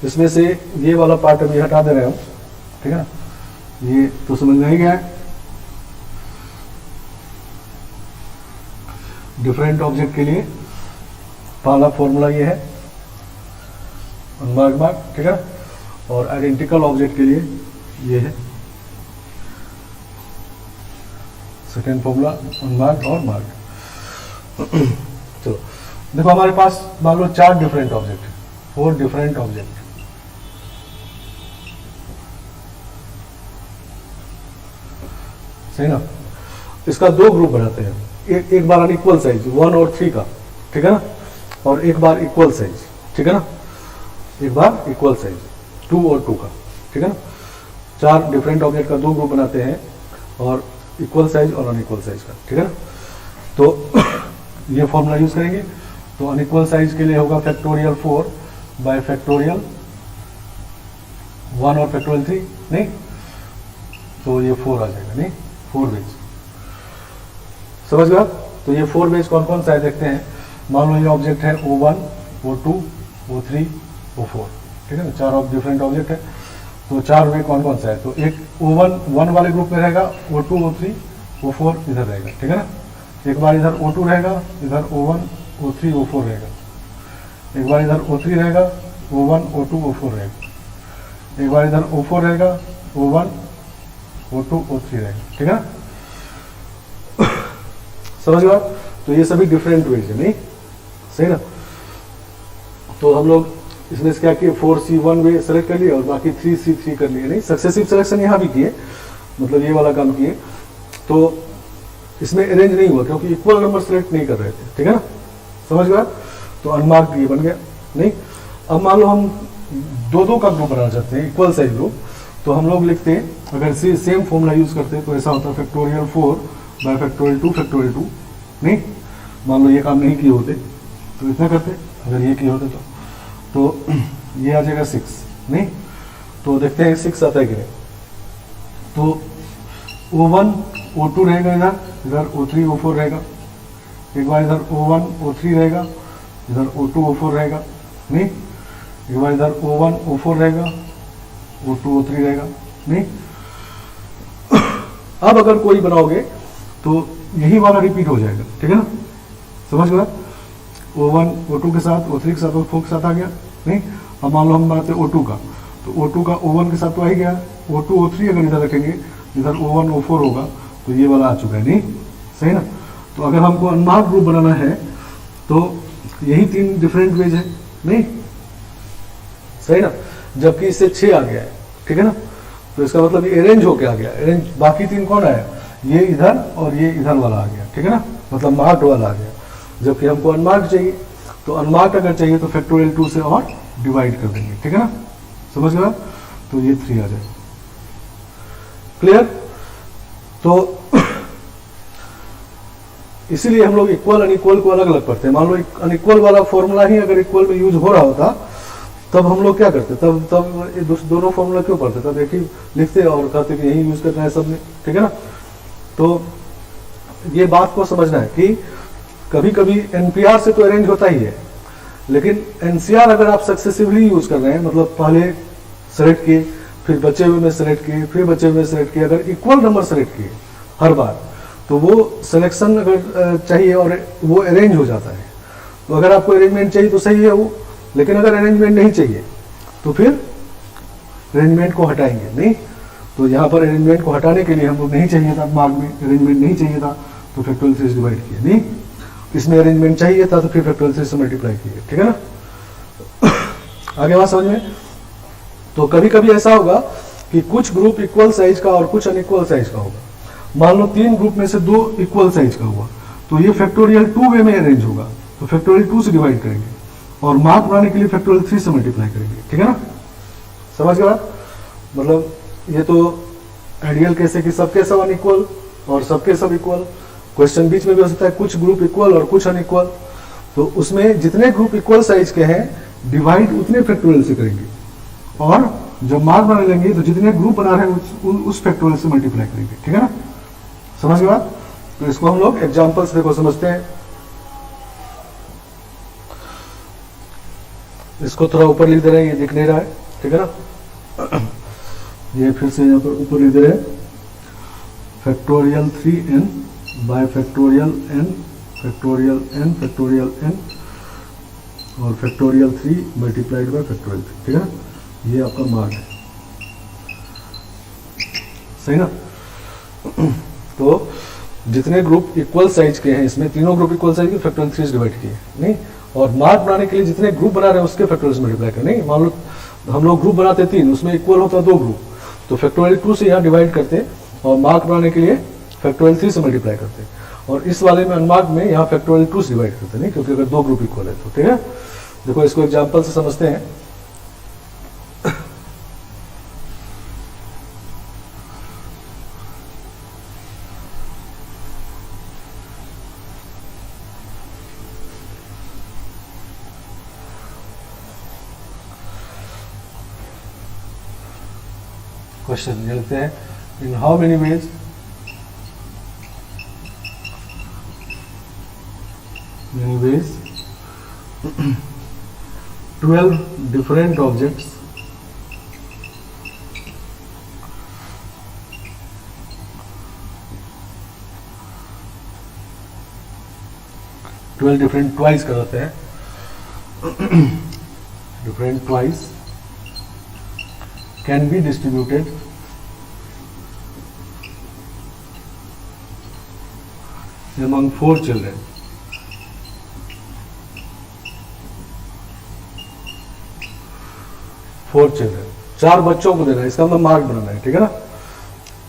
इसमें से ये वाला पार्ट अभी हटा दे रहे हो, ठीक है ना, ये तो समझ में ही गया है। डिफरेंट ऑब्जेक्ट के लिए पहला फॉर्मूला ये है अनमार्क्ड मार्क, ठीक है, और आइडेंटिकल ऑब्जेक्ट के लिए ये है सेकेंड फॉर्मूला अनमार्क्ड और मार्क्ड। चलो देखो, हमारे पास मान लो 4 डिफरेंट ऑब्जेक्ट है, 4 डिफरेंट ऑब्जेक्ट, सही ना। इसका 2 ग्रुप बनाते हैं, एक बार अनइक्वल साइज 1 और 3 का, ठीक है ना, और एक बार इक्वल साइज, ठीक है ना, एक बार इक्वल साइज 2 और 2 का, ठीक है ना। 4 डिफरेंट ऑब्जेक्ट का 2 ग्रुप बनाते हैं, और इक्वल साइज और अनइक्वल साइज का, ठीक है ना। तो ये फॉर्मूला यूज करेंगे। तो अनइक्वल साइज के लिए होगा फैक्टोरियल 4 बाय फैक्टोरियल 1 और फैक्टोरियल 3, नहीं तो ये 4 आ जाएगा, नहीं 4 बेज, समझ गया। तो ये 4 बेज कौन कौन सा है देखते हैं। मान लो ये ऑब्जेक्ट है O1, O2, O3, O4, ठीक है ना, 4 डिफरेंट ऑब्जेक्ट है। तो 4 वे कौन कौन सा है, तो एक O1 1 वाले ग्रुप में रहेगा, O2, O3, O4 इधर रहेगा, ठीक है ना। एक बार इधर O2 रहेगा, इधर O1, O3, O4 रहेगा। एक बार इधर O3 रहेगा, O1, O2, O4 रहेगा। एक बार इधर O4 रहेगा, O1, O2, O3 रहेगा, ठीक है ना, समझ गया। तो ये सभी डिफरेंट वेज है, नहीं सही ना। तो हम लोग इसमें क्या किए, 4C1 वे सेलेक्ट कर लिए और बाकी 3C3 कर लिए, नहीं सक्सेसिव सिलेक्शन यहाँ भी किए, मतलब ये वाला काम किए। तो इसमें अरेंज नहीं हुआ क्योंकि इक्वल नंबर सेलेक्ट नहीं कर रहे थे, ठीक है ना, समझ गया। तो अनमार्क्ड ये बन गया, नहीं। अब मान लो हम 2-2 का ग्रुप बनाना चाहते हैं, इक्वल साइज ग्रुप, तो हम लोग लिखते हैं, अगर सेम फॉर्मूला यूज करते हैं तो ऐसा होता है फैक्टोरियल 4 बाय फैक्टोरियल 2 फैक्टोरियल 2, नहीं। मान लो ये काम नहीं किए होते तो इतना करते, अगर ये किए होते तो ये आ जाएगा 6, नहीं। तो देखते हैं 6 आता है कि नहीं। तो O1 O2 रहेगा, इधर O3 O4 रहेगा। एक बार इधर O1 O3 रहेगा, इधर O2 O4 रहेगा, नहीं। एक बार इधर O1 O4 रहेगा, O2 O3 रहेगा, नहीं। अब अगर कोई बनाओगे तो यही वाला रिपीट हो जाएगा, ठीक है ना, समझ गया। O1 O2 के साथ, O3 के साथ, O4 के साथ आ गया, नहीं। अब मान लो हम बनाते हैं O2 का, तो O2 का O1 के साथ तो आ ही गया, O2 O3 अगर इधर रखेंगे, इधर O1 O4 होगा, तो ये वाला आ चुका है, नहीं सही ना। तो अगर हमको अनमार्क्ड ग्रुप बनाना है तो यही 3 डिफरेंट वेज है, नहीं सही ना। जबकि इससे 6 आ गया है, ठीक है ना, तो इसका मतलब ये अरेंज होके आ गया, अरेंज। बाकी 3 कौन आया, ये इधर और ये इधर वाला आ गया, ठीक है ना, मतलब मार्क्ड वाला आ गया। जबकि हमको अनमार्क्ड चाहिए, तो अनमार्क्ड अगर चाहिए तो फैक्टोरियल 2 से और डिवाइड कर देंगे, ठीक है ना, समझ गया। तो ये 3 आ जाए, क्लियर। तो इसीलिए हम लोग इक्वल अनइक्वल को अलग अलग पढ़ते हैं। मान लो अनइक्वल वाला फॉर्मूला ही अगर इक्वल में यूज हो रहा होता तब हम लोग क्या करते, तब ये दोनों फॉर्मूला क्यों पढ़ते, तब एक ही लिखते और कहते कि यही यूज करना है सब में, ठीक है ना। तो ये बात को समझना है कि कभी कभी एनपीआर से तो अरेंज होता ही है, लेकिन एनसीआर अगर आप सक्सेसिवली यूज कर रहे हैं, मतलब पहले सेलेक्ट किए, फिर बचे हुए में सेलेक्ट किए, फिर बचे हुए में सेलेक्ट किए, अगर इक्वल नंबर सेलेक्ट किए हर बार, तो वो सिलेक्शन अगर चाहिए और वो अरेंज हो जाता है। तो अगर आपको अरेंजमेंट चाहिए तो सही है वो, लेकिन अगर अरेंजमेंट नहीं चाहिए तो फिर अरेंजमेंट को हटाएंगे, नहीं। तो यहाँ पर अरेंजमेंट को हटाने के लिए हम लोग नहीं चाहिए था, मार्ग में अरेंजमेंट नहीं चाहिए था तो फैक्टोरियल 3 से डिवाइड किया, नहीं। इसमें अरेंजमेंट चाहिए था तो फिर फैक्टोरियल 3 से मल्टीप्लाई किए, ठीक है ना। आगे बात समझ में। तो कभी कभी ऐसा होगा कि कुछ ग्रुप इक्वल साइज का और कुछ अनइक्वल साइज का होगा। मान लो 3 ग्रुप में से 2 इक्वल साइज का हुआ, तो ये फैक्टोरियल 2 वे में अरेंज होगा, तो फैक्टोरियल 2 से डिवाइड करेंगे और मार्क बनाने के लिए फैक्टोरियल 3 से मल्टीप्लाई करेंगे, ठीक है ना, समझ गया। मतलब ये तो आइडियल केस है कि सबके सब अनइक्वल और सबके सब इक्वल। क्वेश्चन बीच में भी हो सकता है कुछ ग्रुप इक्वल और कुछ अनइक्वल, तो उसमें जितने ग्रुप इक्वल साइज के हैं डिवाइड उतने फैक्टोरियल से करेंगे, और जब मार्क बना लेंगे तो जितने ग्रुप बना रहे हैं उस फैक्टोरियल से मल्टीप्लाई करेंगे, ठीक है ना, समझ गया। तो इसको हम लोग एग्जाम्पल से देखो समझते हैं। इसको थोड़ा ऊपर लिख दे रहे हैं, ये दिख नहीं रहा है, ठीक है ना। ये फिर से यहाँ पर ऊपर लिख दे रहे हैं, factorial 3n bye factorial n factorial n factorial n और फैक्टोरियल 3 मल्टीप्लाइड बाय फैक्टोरियल 3, ठीक है ना। ये आपका मार्क है, सही ना। तो जितने ग्रुप इक्वल साइज के हैं, इसमें तीनों ग्रुप इक्वल साइज के फैक्टोरियल 3 से डिवाइड किए, नहीं। और मार्क बनाने के लिए जितने ग्रुप बना रहे हैं उसके फैक्टोरियल से मल्टीप्लाई करें, नहीं। मान लो हम लोग ग्रुप बनाते 3, उसमें इक्वल होता 2 ग्रुप, तो फैक्टोरियल 2 से यहाँ डिवाइड करते और मार्क बनाने के लिए फैक्टोरियल 3 से मल्टीप्लाई करते। और इस वाले में अनमार्क में यहाँ फैक्टोरियल 2 से डिवाइड करते, नहीं, क्योंकि अगर 2 ग्रुप इक्वल है तो, ठीक है। देखो इसको एग्जाम्पल से समझते हैं। क्वेश्चन लिखते हैं, in how many ways many ways 12 different objects different twice कराते हैं different twice can be distributed among 4 children. 4 children, 4 बच्चों को देना है, इसका मतलब मार्क बनाना है, ठीक है ना।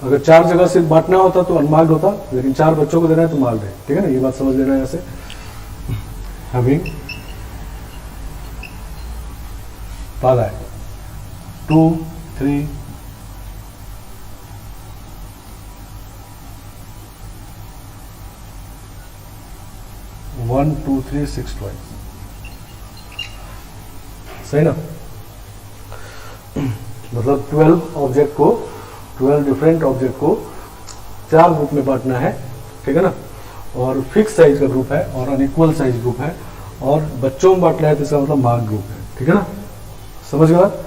अगर 4 जगह से बांटना होता तो अनमार्क्ड होता, लेकिन 4 बच्चों को देना है तो मार्क्ड है, ठीक है ना। ये बात समझ लेना है। ऐसे हैविंग पाला है 2 3 1 2 3 6 ट्वाइस, सही ना। मतलब 12 डिफरेंट ऑब्जेक्ट को 4 ग्रुप में बांटना है, ठीक है ना। और फिक्स साइज का ग्रुप है और अनइक्वल साइज ग्रुप है और बच्चों में बांटना है तो इसका मतलब मार्क ग्रुप है, ठीक है ना। समझ गए बात।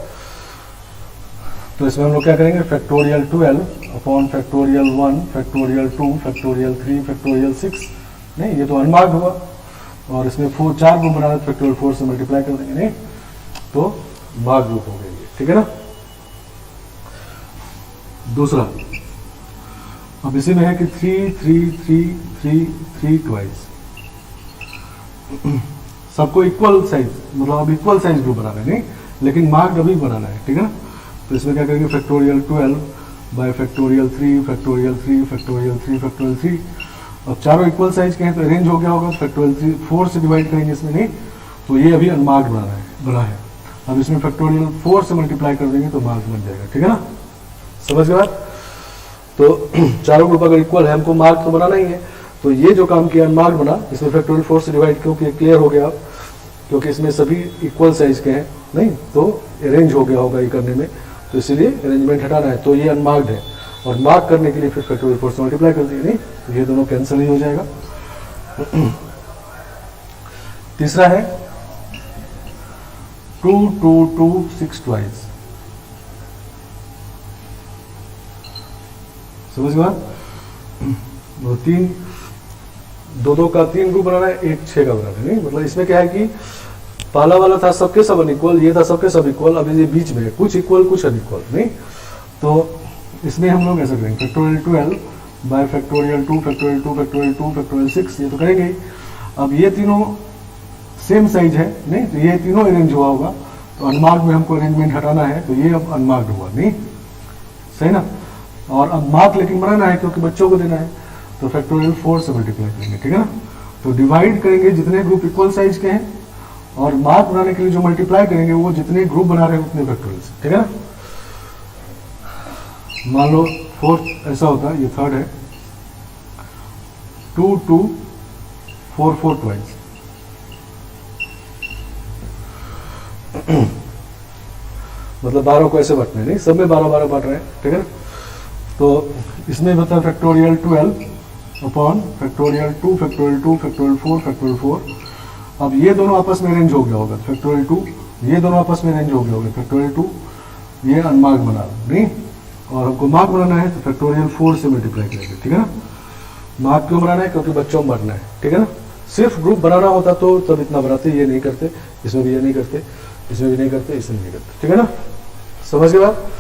तो इसमें हम लोग क्या करेंगे, factorial 12 upon factorial 1 factorial 2 factorial 3 factorial 6, नहीं, ये तो अनमार्क्ड हुआ। और इसमें 4 ग्रुप बना रहे, फैक्टोरियल 4 से मल्टीप्लाई कर देंगे, नहीं, तो मार्क ग्रुप हो गए, ठीक है ना। दूसरा, अब इसी में है कि 3 3 3 3 3 ट्वाइस, सबको इक्वल साइज, मतलब अब इक्वल साइज ग्रुप बनाना है, नहीं, लेकिन मार्क अभी बनाना है, ठीक है ना। तो इसमें क्या करेंगे, factorial 12 bye factorial 3 factorial 3 factorial 3 factorial 3। अब चारों इक्वल साइज के हैं तो अरेंज हो गया होगा, फैक्टोरियल 3 4 से डिवाइड करेंगे इसमें, नहीं, तो ये अभी अनमार्क बना है। अब इसमें फैक्टोरियल 4 से मल्टीप्लाई कर देंगे तो मार्क बन जाएगा, ठीक है ना। समझ गए बात। तो चारों ग्रुप अगर इक्वल है, हमको मार्क तो बनाना ही है, तो ये जो काम किया मार्क बना, इसमें फैक्टोरियल 4 से डिवाइड, क्योंकि क्लियर हो गया, क्योंकि इसमें सभी इक्वल साइज के हैं, नहीं, तो अरेंज हो गया होगा ये करने में, तो इसीलिए अरेंजमेंट हटाना है, तो ये अनमार्क्ड है। और मार्क करने के लिए फिर फैक्टोरियल 4 से मल्टीप्लाई कर दिए, नहीं, ये दोनों कैंसिल ही हो जाएगा। तीसरा है 2 2 2 6 ट्वाइस, समझ गए। वो 3 2 का 3 ग्रुप बनाना है, 1 6 का बनाना है, नहीं, मतलब इसमें क्या है कि पहला वाला था सबके सब अनइक्वल, ये था सबके सब इक्वल, अब ये बीच में है कुछ इक्वल कुछ अनइक्वल, नहीं। तो इसमें हम लोग ऐसा करेंगे, factorial 12 bye factorial 2 factorial 2 factorial 2 factorial 6, ये तो करेंगे ही। अब ये तीनों सेम साइज है, नहीं, तो ये तीनों अरेंज हुआ होगा, तो अनमार्क में हमको अरेंजमेंट हटाना है, तो ये अब अनमार्क्ड हुआ, नहीं, सही ना। और अब मार्क लेकिन बनाना है क्योंकि बच्चों को देना है, तो फैक्टोरियल 4 से मल्टीप्लाई करेंगे, ठीक है ना। तो डिवाइड करेंगे जितने ग्रुप इक्वल साइज के हैं, और मार्क बनाने के लिए जो मल्टीप्लाई करेंगे वो जितने ग्रुप बना रहे हैं उतने फैक्टोरियल से, ठीक है ना। मान लो 4th ऐसा होता है, ये 3rd है, 2 2 4 4 ट्वाइस, मतलब 12 को ऐसे बांटने, नहीं, सब में 12 12 बांट रहे हैं, ठीक है ना। तो इसमें बता factorial 12 upon factorial 2 factorial 2 factorial 4 factorial 4। अब ये दोनों आपस में अरेंज हो गया होगा, फैक्टोरियल 2 ये दोनों आपस में अरेंज हो गया होगा, फैक्टोरियल 2 ये अनमार्क बना नहीं, और हमको मार्क बनाना है तो फैक्टोरियल 4 से मल्टीप्लाई करेंगे, ठीक है ना। मार्क क्यों बनाना है, क्योंकि बच्चों में बढ़ना है, ठीक है ना। सिर्फ ग्रुप बनाना होता तो तब इतना बनाते, ये नहीं करते, इसमें भी ये नहीं करते, इसमें भी नहीं करते, इसमें नहीं करते, ठीक है ना। समझ गए बात।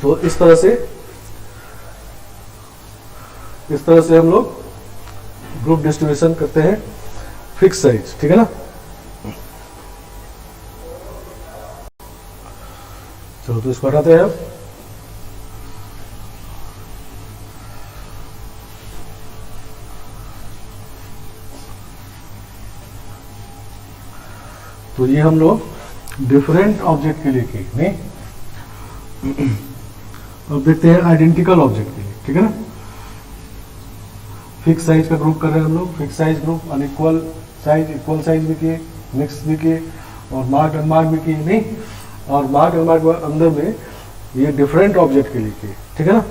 तो इस तरह से हम लोग ग्रुप डिस्ट्रीब्यूशन करते हैं फिक्स साइज, ठीक है ना। चलो तो इसको हटाते हैं अब। तो ये हम लोग डिफरेंट ऑब्जेक्ट के लिए की नहीं। अब देखते हैं आइडेंटिकल ऑब्जेक्ट के लिए, ठीक है ना। फिक्स साइज का ग्रुप कर रहे हैं हम लोग, fix size group, unequal size equal size भी किए, मिक्स भी किए, और मार्क अनमार्क भी किए नहीं। और मार्क अनमार्क अंदर में ये डिफरेंट ऑब्जेक्ट के लिए किए, ठीक है ना।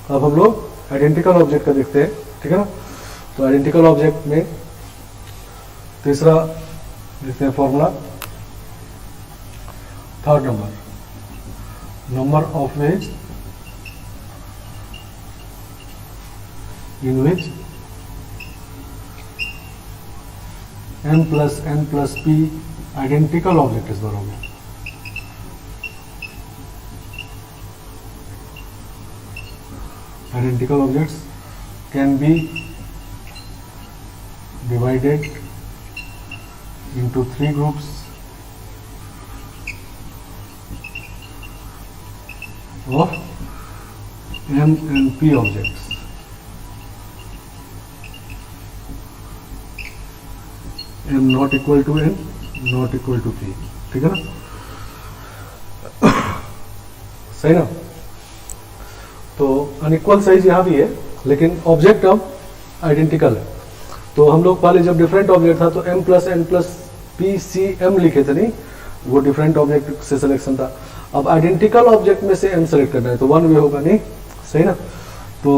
अब हम लोग आइडेंटिकल ऑब्जेक्ट का देखते हैं, ठीक है ना। तो आइडेंटिकल ऑब्जेक्ट में तीसरा देखते हैं formula, third number of ways in which m plus n plus p identical object is बराबर। Identical objects can be divided into 3 groups of m and p objects। m not equal to n not equal to p, ठीक है ना। सही ना। तो unequal size यहाँ भी है, लेकिन ऑब्जेक्ट अब आइडेंटिकल है। तो हम लोग पहले जब डिफरेंट ऑब्जेक्ट था तो m plus n plus P C M लिखे थे नहीं, वो डिफरेंट ऑब्जेक्ट से सिलेक्शन था। अब आइडेंटिकल ऑब्जेक्ट में से m सेलेक्ट करना है तो 1 वे होगा नहीं, सही ना। तो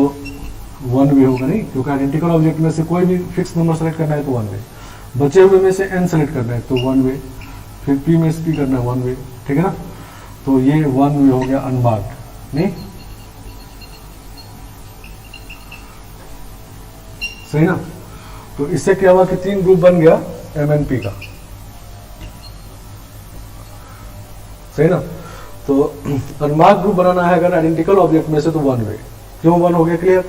1 वे होगा नहीं, क्योंकि आइडेंटिकल ऑब्जेक्ट में से कोई भी फिक्स नंबर सेलेक्ट करना है तो 1 वे, बचे हुए में से n सेलेक्ट करना है तो 1 वे, फिर p में से p करना है 1 वे, ठीक है ना। तो ये 1 वे हो गया अनमार्क्ड नहीं, सही ना। तो इससे क्या हुआ कि 3 ग्रुप बन गया m एंड p का, सही ना। तो अनमार्क्ड ग्रुप बनाना है अगर आइडेंटिकल ऑब्जेक्ट में से तो 1 वे। क्यों 1 हो गया, क्लियर।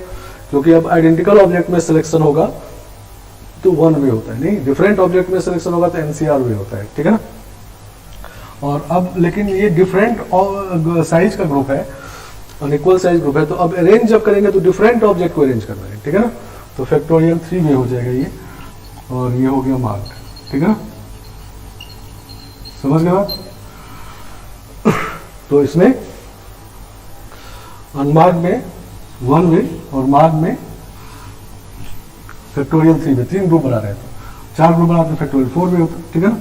क्योंकि अब आइडेंटिकल ऑब्जेक्ट में सिलेक्शन होगा तो 1 वे होता है नहीं, डिफरेंट ऑब्जेक्ट में सिलेक्शन होगा तो एनसीआर वे होता है, ठीक है ना। और अब लेकिन ये डिफरेंट साइज का ग्रुप है, अनइक्वल साइज ग्रुप है, तो अब अरेंज जब करेंगे तो डिफरेंट ऑब्जेक्ट को अरेंज करना है, ठीक है ना। तो फैक्टोरियल 3 वे हो जाएगा ये, और ये हो गया मार्क, ठीक है ना। समझ गए बात। तो इसमें अनमार्क में 1 वे और मार्क में फैक्टोरियल 3 वे, 3 ग्रुप बना रहे हैं। तो 4 ग्रुप बनाते फैक्टोरियल 4 वे होता है, ठीक है ना।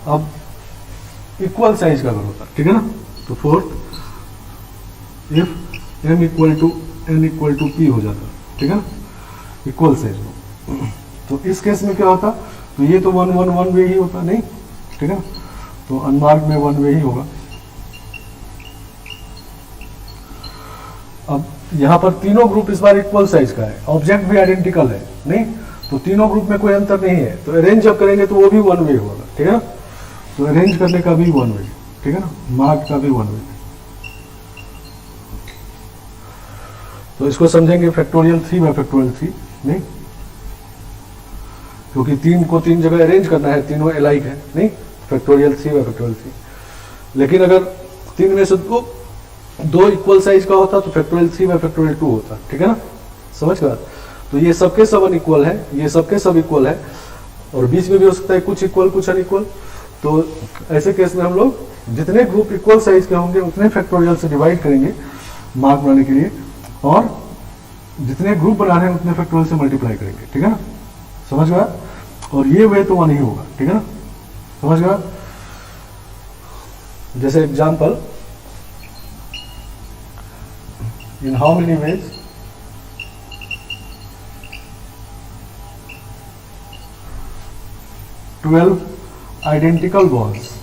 अब इक्वल साइज का अगर होता है, ठीक है ना। तो fourth if m equal to n equal to p हो जाता, ठीक है ना, इक्वल साइज में। तो इस केस में क्या होता, तो ये तो 1 1 1 वे ही होता नहीं, ठीक है ना। तो अनमार्क में 1 वे ही होगा। अब यहाँ पर तीनों ग्रुप इस बार इक्वल साइज का है, ऑब्जेक्ट भी आइडेंटिकल है नहीं, तो तीनों ग्रुप में कोई अंतर नहीं है। तो अरेंज जब करेंगे तो वो भी 1 वे होगा, ठीक है ना। तो अरेंज करने का भी 1 वे, ठीक है ना, मार्क का भी 1 वे। तो इसको समझेंगे फैक्टोरियल 3 बाय फैक्टोरियल 3 नहीं, क्योंकि 3 को 3 जगह अरेंज करना है, तीनों अलाइक है नहीं, फैक्टोरियल 3 बाय फैक्टोरियल 3। लेकिन अगर 3 में से 2 इक्वल साइज का होता तो फैक्टोरियल 3 बाय फैक्टोरियल 2 होता, ठीक है ना। समझ गए। तो ये सबके सब अनइक्वल है, ये सबके सब इक्वल है, और बीच में भी हो सकता है कुछ इक्वल कुछ अनइक्वल। तो ऐसे केस में हम लोग जितने ग्रुप इक्वल साइज के होंगे उतने फैक्टोरियल से डिवाइड करेंगे मार्क बनाने के लिए, और जितने ग्रुप बनाने हैं उतने फैक्टोरियल से मल्टीप्लाई करेंगे, ठीक है ना। समझ गया। और ये वे तो 1 ही होगा, ठीक है ना। समझ गया। जैसे example, in how many ways 12 identical balls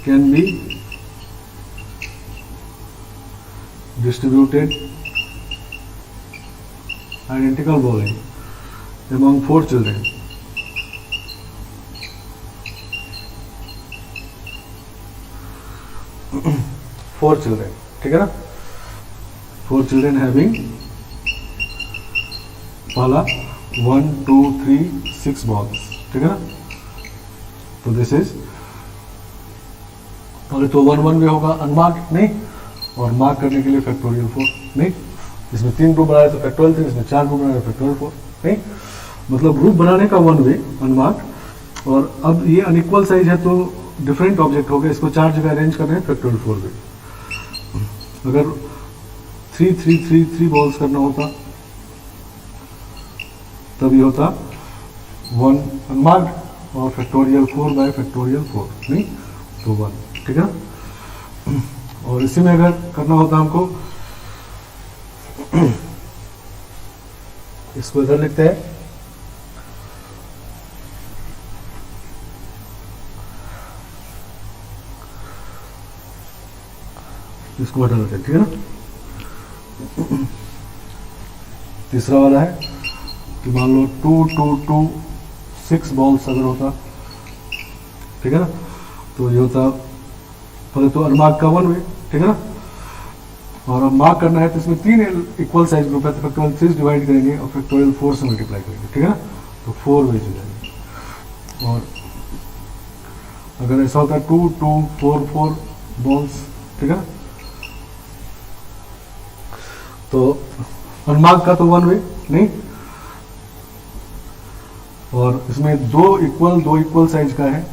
can be distributed identical bowling among 4 children. Four children, ठीक है ना? 4 children having पहला 1 2 3 6 balls, ठीक है ना? तो दिस इज, और तो 1 1 भी होगा अनमार्क नहीं, और मार्क करने के लिए फैक्टोरियल 4 नहीं, इसमें 3 ग्रुप बनाए तो फैक्टोरियल 3, इसमें 4 ग्रुप बनाए तो फैक्टोरियल 4 नहीं, मतलब ग्रुप बनाने का 1 वे अनमार्क। और अब ये अनइक्वल साइज है तो डिफरेंट ऑब्जेक्ट हो गए, इसको 4 जगह अरेंज करना है फैक्टोरियल 4 वे। अगर 3 3 3 3 बॉल्स करना होता तब ये होता 1 अनमार्क्ड और फैक्टोरियल 4 बाय फैक्टोरियल 4 नहीं, तो 1, ठीक है। और इसी में अगर करना होता हमको, इसको इधर लिखते हैं, इसको हटा देते हैं, ठीक है ना। तीसरा वाला है कि मान लो 2 2 2 6 बॉल्स अगर होता, ठीक है ना, तो ये होता पहले तो अनमार्क का 1 वे, ठीक है ना। और अब मार्क करना है तो इसमें 3 इक्वल साइज ग्रुप है तो फैक्टोरियल 3 से डिवाइड करेंगे और फैक्टोरियल 4 से मल्टीप्लाई करेंगे, ठीक है ना, तो 4 वेज हो जाएंगे। और अगर ऐसा होता है 2 2 4 4 बॉल्स, ठीक है ना, तो अनमार्क का तो 1 वे नहीं, और इसमें 2 इक्वल साइज का है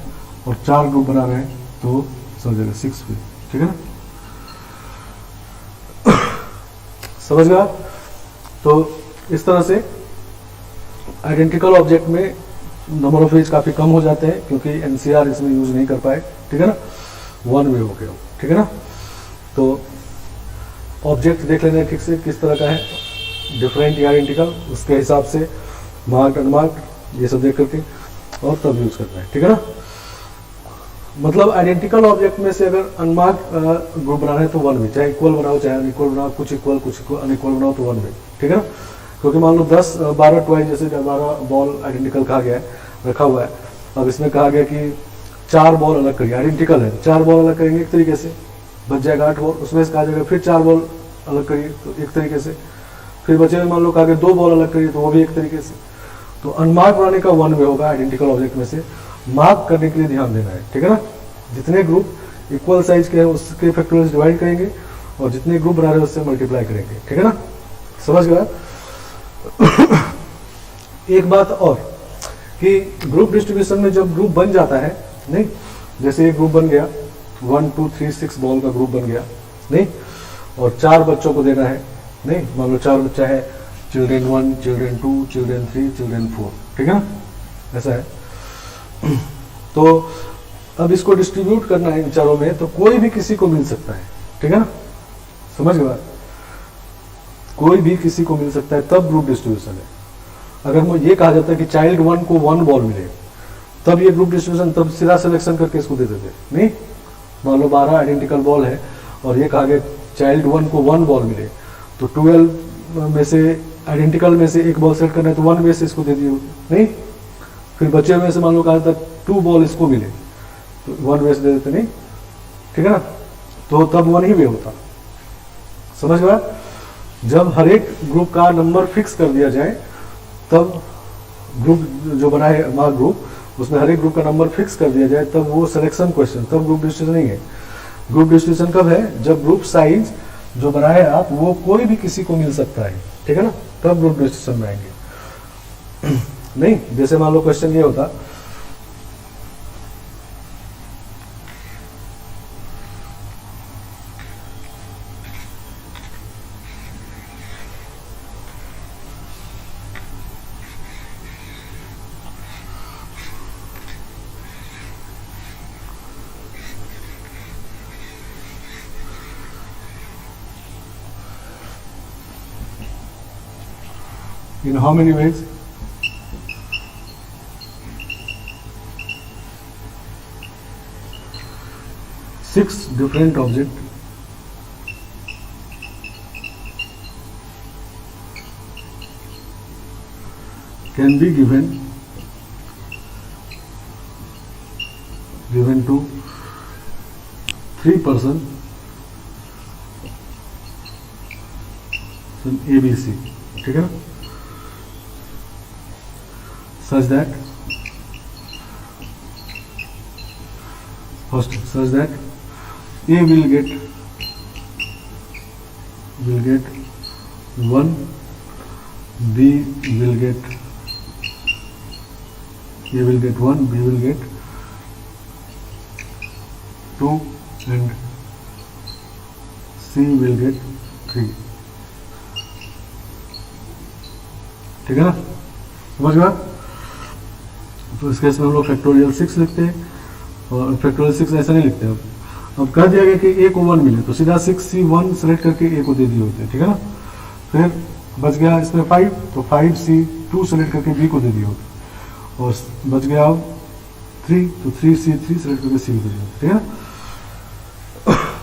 और 4 ग्रुप बना रहे हैं तो सब जगह 6 वे, ठीक है ना। समझ गया? तो इस तरह से आइडेंटिकल ऑब्जेक्ट में नंबर ऑफ वेज काफी कम हो जाते हैं क्योंकि एनसीआर इसमें यूज नहीं कर पाए, ठीक है ना, 1 वे हो गया, ठीक है ना। तो ऑब्जेक्ट देख लेना ठीक से किस तरह का है, डिफरेंट या आइडेंटिकल, उसके हिसाब से मार्क्ड अनमार्क्ड ये सब देख करके और तब यूज करना है, ठीक है ना। मतलब आइडेंटिकल ऑब्जेक्ट में से अगर अनमार्क ग्रुप बनाना है तो 1 वे, चाहे इक्वल बनाओ चाहे अनइक्वल बनाओ, कुछ इक्वल कुछ अनइक्वल बनाओ तो 1 वे, ठीक है ना। क्योंकि मान लो 10 12 टॉय जैसे 12 बॉल आइडेंटिकल कहा गया है, रखा हुआ है, अब इसमें कहा गया कि 4 बॉल अलग करिए, आइडेंटिकल है 4 बॉल अलग करेंगे एक तरीके से, बच जाएगा 8 बॉल, उसमें से कहा जाएगा फिर 4 बॉल अलग करिए तो एक तरीके से, फिर बचे में मान लो कहा गया 2 बॉल अलग करिए तो वो भी एक तरीके से। तो अनमार्क बनाने का 1 वे होगा आइडेंटिकल ऑब्जेक्ट में से, मार्क करने के लिए ध्यान देना है, ठीक है ना। जितने ग्रुप इक्वल साइज के हैं उसके फैक्टोरियल डिवाइड करेंगे और जितने ग्रुप बना रहे हैं उससे मल्टीप्लाई करेंगे, ठीक है ना। समझ गया? एक बात और कि ग्रुप डिस्ट्रीब्यूशन में जब ग्रुप बन जाता है नहीं, जैसे एक ग्रुप बन गया 1 2 3 6 बॉल का ग्रुप बन गया नहीं, और 4 बच्चों को देना है नहीं, मान लो 4 बच्चा है, चिल्ड्रेन 1 चिल्ड्रेन 2 चिल्ड्रेन 3 चिल्ड्रेन 4, ठीक है ना, ऐसा है। तो अब इसको डिस्ट्रीब्यूट करना है इन चारों में, तो कोई भी किसी को मिल सकता है, ठीक है ना। समझ गए? कोई भी किसी को मिल सकता है तब ग्रुप डिस्ट्रीब्यूशन है। अगर मुझे ये कहा जाता है कि चाइल्ड 1 को 1 बॉल मिले तब ये ग्रुप डिस्ट्रीब्यूशन, तब सीधा सिलेक्शन करके इसको दे देते नहीं। मान लो 12 आइडेंटिकल बॉल है और ये कहा गया चाइल्ड 1 को 1 बॉल मिले तो 12 में से आइडेंटिकल में से एक बॉल सेलेक्ट करना है तो 1 वे से इसको दे दिए नहीं, फिर बचे में से मान लो कहा जाता 2 बॉल इसको मिले तो 1 वे से दे देते नहीं, ठीक है ना, तो तब 1 ही वे होता। समझ गया? जब हर एक ग्रुप का नंबर फिक्स कर दिया जाए तब ग्रुप जो बनाए मार्क ग्रुप उसमें हर एक ग्रुप का नंबर फिक्स कर दिया जाए तब वो सिलेक्शन क्वेश्चन, तब ग्रुप डिस्ट्रीब्यूशन नहीं है। ग्रुप डिस्ट्रीब्यूशन कब है? जब ग्रुप साइज जो बनाए आप वो कोई भी किसी को मिल सकता है, ठीक है ना, तब ग्रुप डिस्ट्रीब्यूशन में आएंगे। नहीं, जैसे मान लो क्वेश्चन ये होता in how many ways? Six different objects can be given to three person in ABC, ठीक है ना? Such that first, such that A will get 1, B will get A will get 1, B will get 2 and C will get 3, ठीक है ना? समझ गया? तो इस केस में हम लोग फैक्टोरियल 6 लिखते हैं, और फैक्टोरियल 6 ऐसा नहीं लिखते। अब कह दिया गया कि ए को 1 मिले तो सीधा 6C1 सेलेक्ट करके ए को दे दिए होते हैं, ठीक है ना? फिर बच गया इसमें 5, तो 5C2 सेलेक्ट करके बी को दे दिए होते, और बच गया अब 3, तो 3C3 सेलेक्ट करके सी को दे दिए होते, ठीक है ना?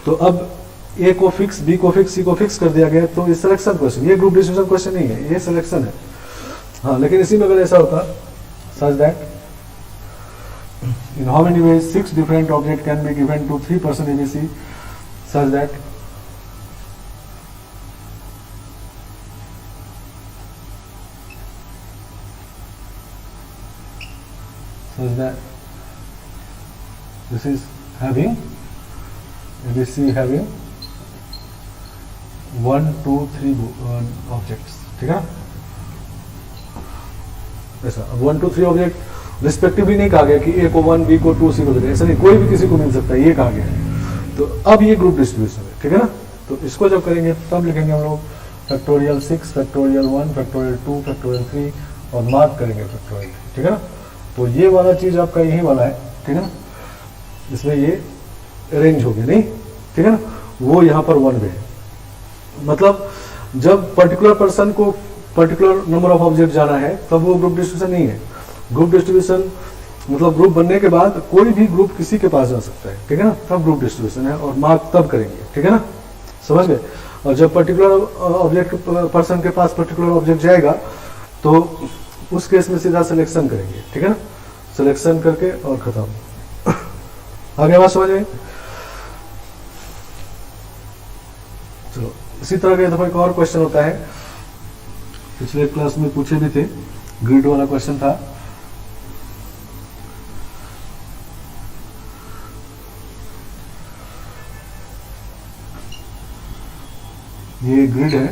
तो अब ए को फिक्स, बी को फिक्स, सी को फिक्स कर दिया गया, तो ये सिलेक्शन क्वेश्चन, ये ग्रुप डिस्ट्रीब्यूशन क्वेश्चन नहीं है, ये सिलेक्शन है। हाँ, लेकिन इसी में अगर ऐसा होता such that in how many ways 6 different objects can be given to 3 person ABC, such that this is having ABC having 1, 2, 3 objects, ठीक है? ऐसा 1, 2, 3 ऑब्जेक्ट रिस्पेक्टिवली नहीं कहा गया कि ए को 1, बी को 2, सी को 3, ऐसा नहीं, कोई भी किसी को मिल सकता है, ये कहा गया है। तो अब ये ग्रुप डिस्ट्रीब्यूशन है, ठीक है ना? तो इसको जब करेंगे तब लिखेंगे हम लोग फैक्टोरियल 6, फैक्टोरियल 1, फैक्टोरियल 2, फैक्टोरियल 3 और मार्क करेंगे फैक्टोरियल, ठीक है ना? तो ये वाला चीज आपका यही वाला है, ठीक है ना? इसमें ये अरेंज हो गया नहीं, ठीक है ना? वो यहाँ पर 1 वे है, मतलब जब पर्टिकुलर पर्सन को पर्टिकुलर नंबर ऑफ ऑब्जेक्ट जाना है तब वो ग्रुप डिस्ट्रीब्यूशन नहीं है। ग्रुप डिस्ट्रीब्यूशन मतलब ग्रुप बनने के बाद कोई भी ग्रुप किसी के पास जा सकता है, ठीक है ना? तब ग्रुप डिस्ट्रीब्यूशन है, और मार्क तब करेंगे, ठीक है ना? समझ गए? और जब पर्टिकुलर ऑब्जेक्ट पर्सन के पास पर्टिकुलर ऑब्जेक्ट जाएगा तो उस केस में सीधा सिलेक्शन करेंगे, ठीक है ना? सिलेक्शन करके और खत्म। आगे बात समझ गए? चलो, इसी तरह का दफा एक और क्वेश्चन होता है, पिछले क्लास में पूछे भी थे, ग्रिड वाला क्वेश्चन था। ये ग्रिड है,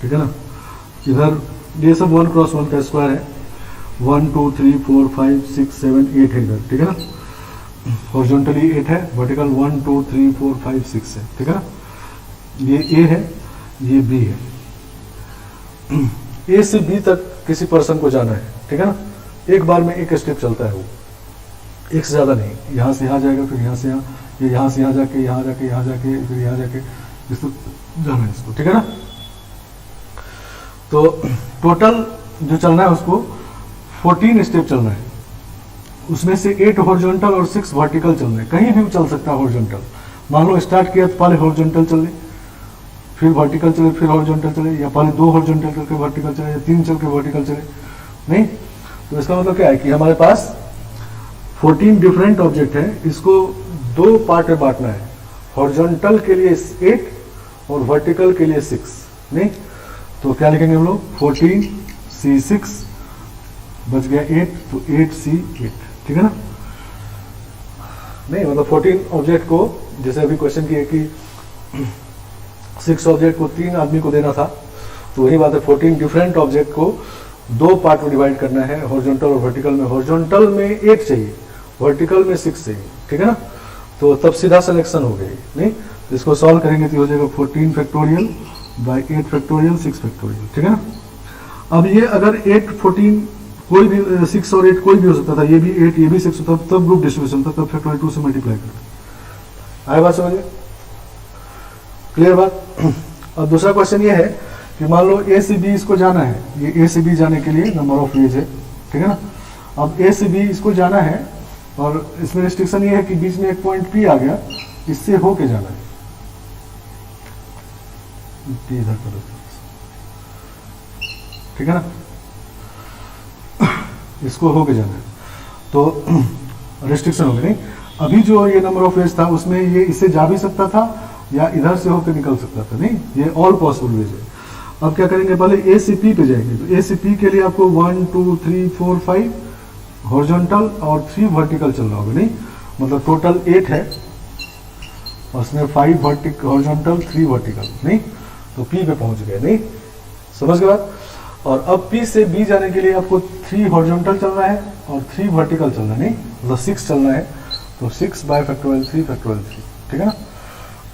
ठीक है ना? इधर ये सब 1 क्रॉस 1 का स्क्वायर है, 1, 2, 3, 4, 5, 6, 7, 8 है इधर, ठीक है ना? हॉरिजॉन्टली 8 है, वर्टिकल 1, 2, 3, 4, 5, 6 है, ठीक है ना? ये ए है, ये बी है। ए से बी तक किसी पर्सन को जाना है, ठीक है ना? एक बार में एक स्टेप चलता है, वो एक से ज्यादा नहीं। यहाँ से यहाँ जाएगा, फिर यहाँ से यहाँ, ये यहाँ से यहाँ जाके, यहाँ जाके, यहाँ जाके, फिर यहाँ जाके इसको जाना है इसको, ठीक है ना? तो टोटल जो चलना है उसको 14 स्टेप चलना है, उसमें से 8 हॉरिजॉन्टल और 6 वर्टिकल चलना है। कहीं भी चल सकता है हॉरिजॉन्टल। मान लो स्टार्ट किया तो पहले हॉरिजॉन्टल चले, फिर वर्टिकल चले, फिर हॉरिजॉन्टल चले, या पहले 2 हॉरिजॉन्टल चल के वर्टिकल चले, या 3 चल के वर्टिकल चले, नहीं। तो इसका मतलब क्या है कि हमारे पास 14 डिफरेंट ऑब्जेक्ट है, इसको 2 पार्ट में बांटना है, हॉरिजॉन्टल के लिए 8 और वर्टिकल के लिए 6, नहीं। तो क्या लिखेंगे हम लोग, 14C6 बच गया 8, तो 8C8, ठीक है ना? नहीं मतलब 14 ऑब्जेक्ट को, जैसे अभी क्वेश्चन किए कि 6 ऑब्जेक्ट को 3 आदमी को देना था, तो वही बात है, 14 डिफरेंट ऑब्जेक्ट को 2 पार्ट में डिवाइड करना है, हॉरिजॉन्टल और वर्टिकल में। हॉरिजॉन्टल में 8 चाहिए वर्टिकल में 6 चाहिए, ठीक है ना। तो तब सीधा सिलेक्शन हो गई, नहीं तो इसको सॉल्व करेंगे तो हो जाएगा 14 फैक्टोरियल बाई 8 फैक्टोरियल 6 फैक्टोरियल, ठीक है ना। अब ये अगर 8 14 कोई भी 6 और 8 कोई भी हो सकता था, ये भी 8 ये भी 6 होता, तब ग्रुप डिस्ट्रीब्यूशन था, तब फैक्टोरियल 2 से मल्टीप्लाई करते। आए बात समझिए, क्लियर बात। अब दूसरा क्वेश्चन ये है कि मान लो ए से बी इसको जाना है, ये ए से बी जाने के लिए नंबर ऑफ वेज है, ठीक है ना। अब ए से बी इसको जाना है और इसमें रिस्ट्रिक्शन ये है कि बीच में एक पॉइंट पी आ गया, इससे होके जाना है, पी इधर करो, ठीक है ना, इसको होके जाना है, तो रिस्ट्रिक्शन हो गई। नहीं अभी जो ये नंबर ऑफ वेज था उसमें ये इससे जा भी सकता था या इधर से होकर निकल सकता था, नहीं ये ऑल पॉसिबल वेज है। अब क्या करेंगे, पहले ए सी पी पे जाएंगे, तो ए सी पी के लिए आपको 1 2 3 4 5 हॉरिजॉन्टल और 3 वर्टिकल चल रहा होगा, नहीं मतलब टोटल 8 है और उसमें 5 हॉरिजॉन्टल 3 वर्टिकल, नहीं तो पी पे पहुंच गए, नहीं समझ गए बात। और अब पी से बी जाने के लिए आपको 3 हॉरिजॉन्टल चल रहा है और 3 वर्टिकल चल रहा है, नहीं मतलब 6 चलना है, तो 6 बाय फैक्टोरियल 3 फैक्टोरियल 3, ठीक है ना।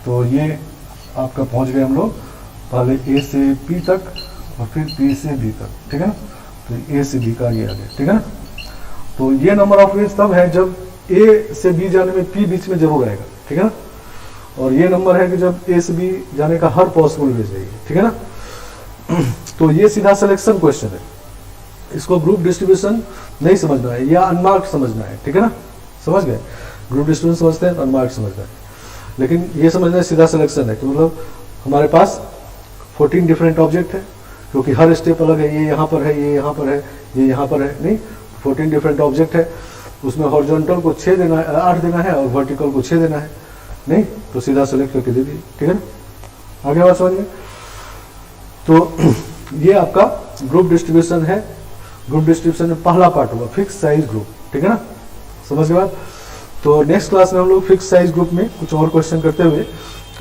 तो ये आपका पहुंच गए हम लोग पहले ए से पी तक और फिर पी से बी तक, ठीक है ना। तो ए से बी का ये आ गया, ठीक है ना। तो ये नंबर ऑफ वेज तब है जब ए से बी जाने में पी बीच में जरूर आएगा, ठीक है ना। और ये नंबर है कि जब ए से बी जाने का हर पॉसिबल वेज है, ठीक है ना। तो ये सीधा सिलेक्शन क्वेश्चन है, इसको ग्रुप डिस्ट्रीब्यूशन नहीं समझना है या अनमार्क समझना है, ठीक है ना। समझ गए, ग्रुप डिस्ट्रीब्यूशन समझते हैं तो अनमार्क समझना है, लेकिन ये समझना है सीधा सिलेक्शन है कि मतलब हमारे पास 14 डिफरेंट ऑब्जेक्ट है, क्योंकि हर स्टेप अलग है, ये यहाँ पर है, ये यहाँ पर है, ये यहाँ पर है, नहीं 14 डिफरेंट ऑब्जेक्ट है, उसमें हॉरिजॉन्टल को 6 देना है, 8 देना है और वर्टिकल को 6 देना है, नहीं तो सीधा सेलेक्ट करके दे दिए, ठीक है ना। आगे बात समझिए। तो ये आपका ग्रुप डिस्ट्रीब्यूशन है, ग्रुप डिस्ट्रीब्यूशन में पहला पार्ट हुआ फिक्स साइज ग्रुप, ठीक है ना, समझ के बाद। तो नेक्स्ट क्लास में हम लोग फिक्स साइज ग्रुप में कुछ और क्वेश्चन करते हुए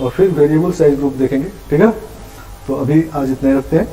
और फिर वेरिएबल साइज ग्रुप देखेंगे, ठीक है। तो अभी आज इतना ही रखते हैं।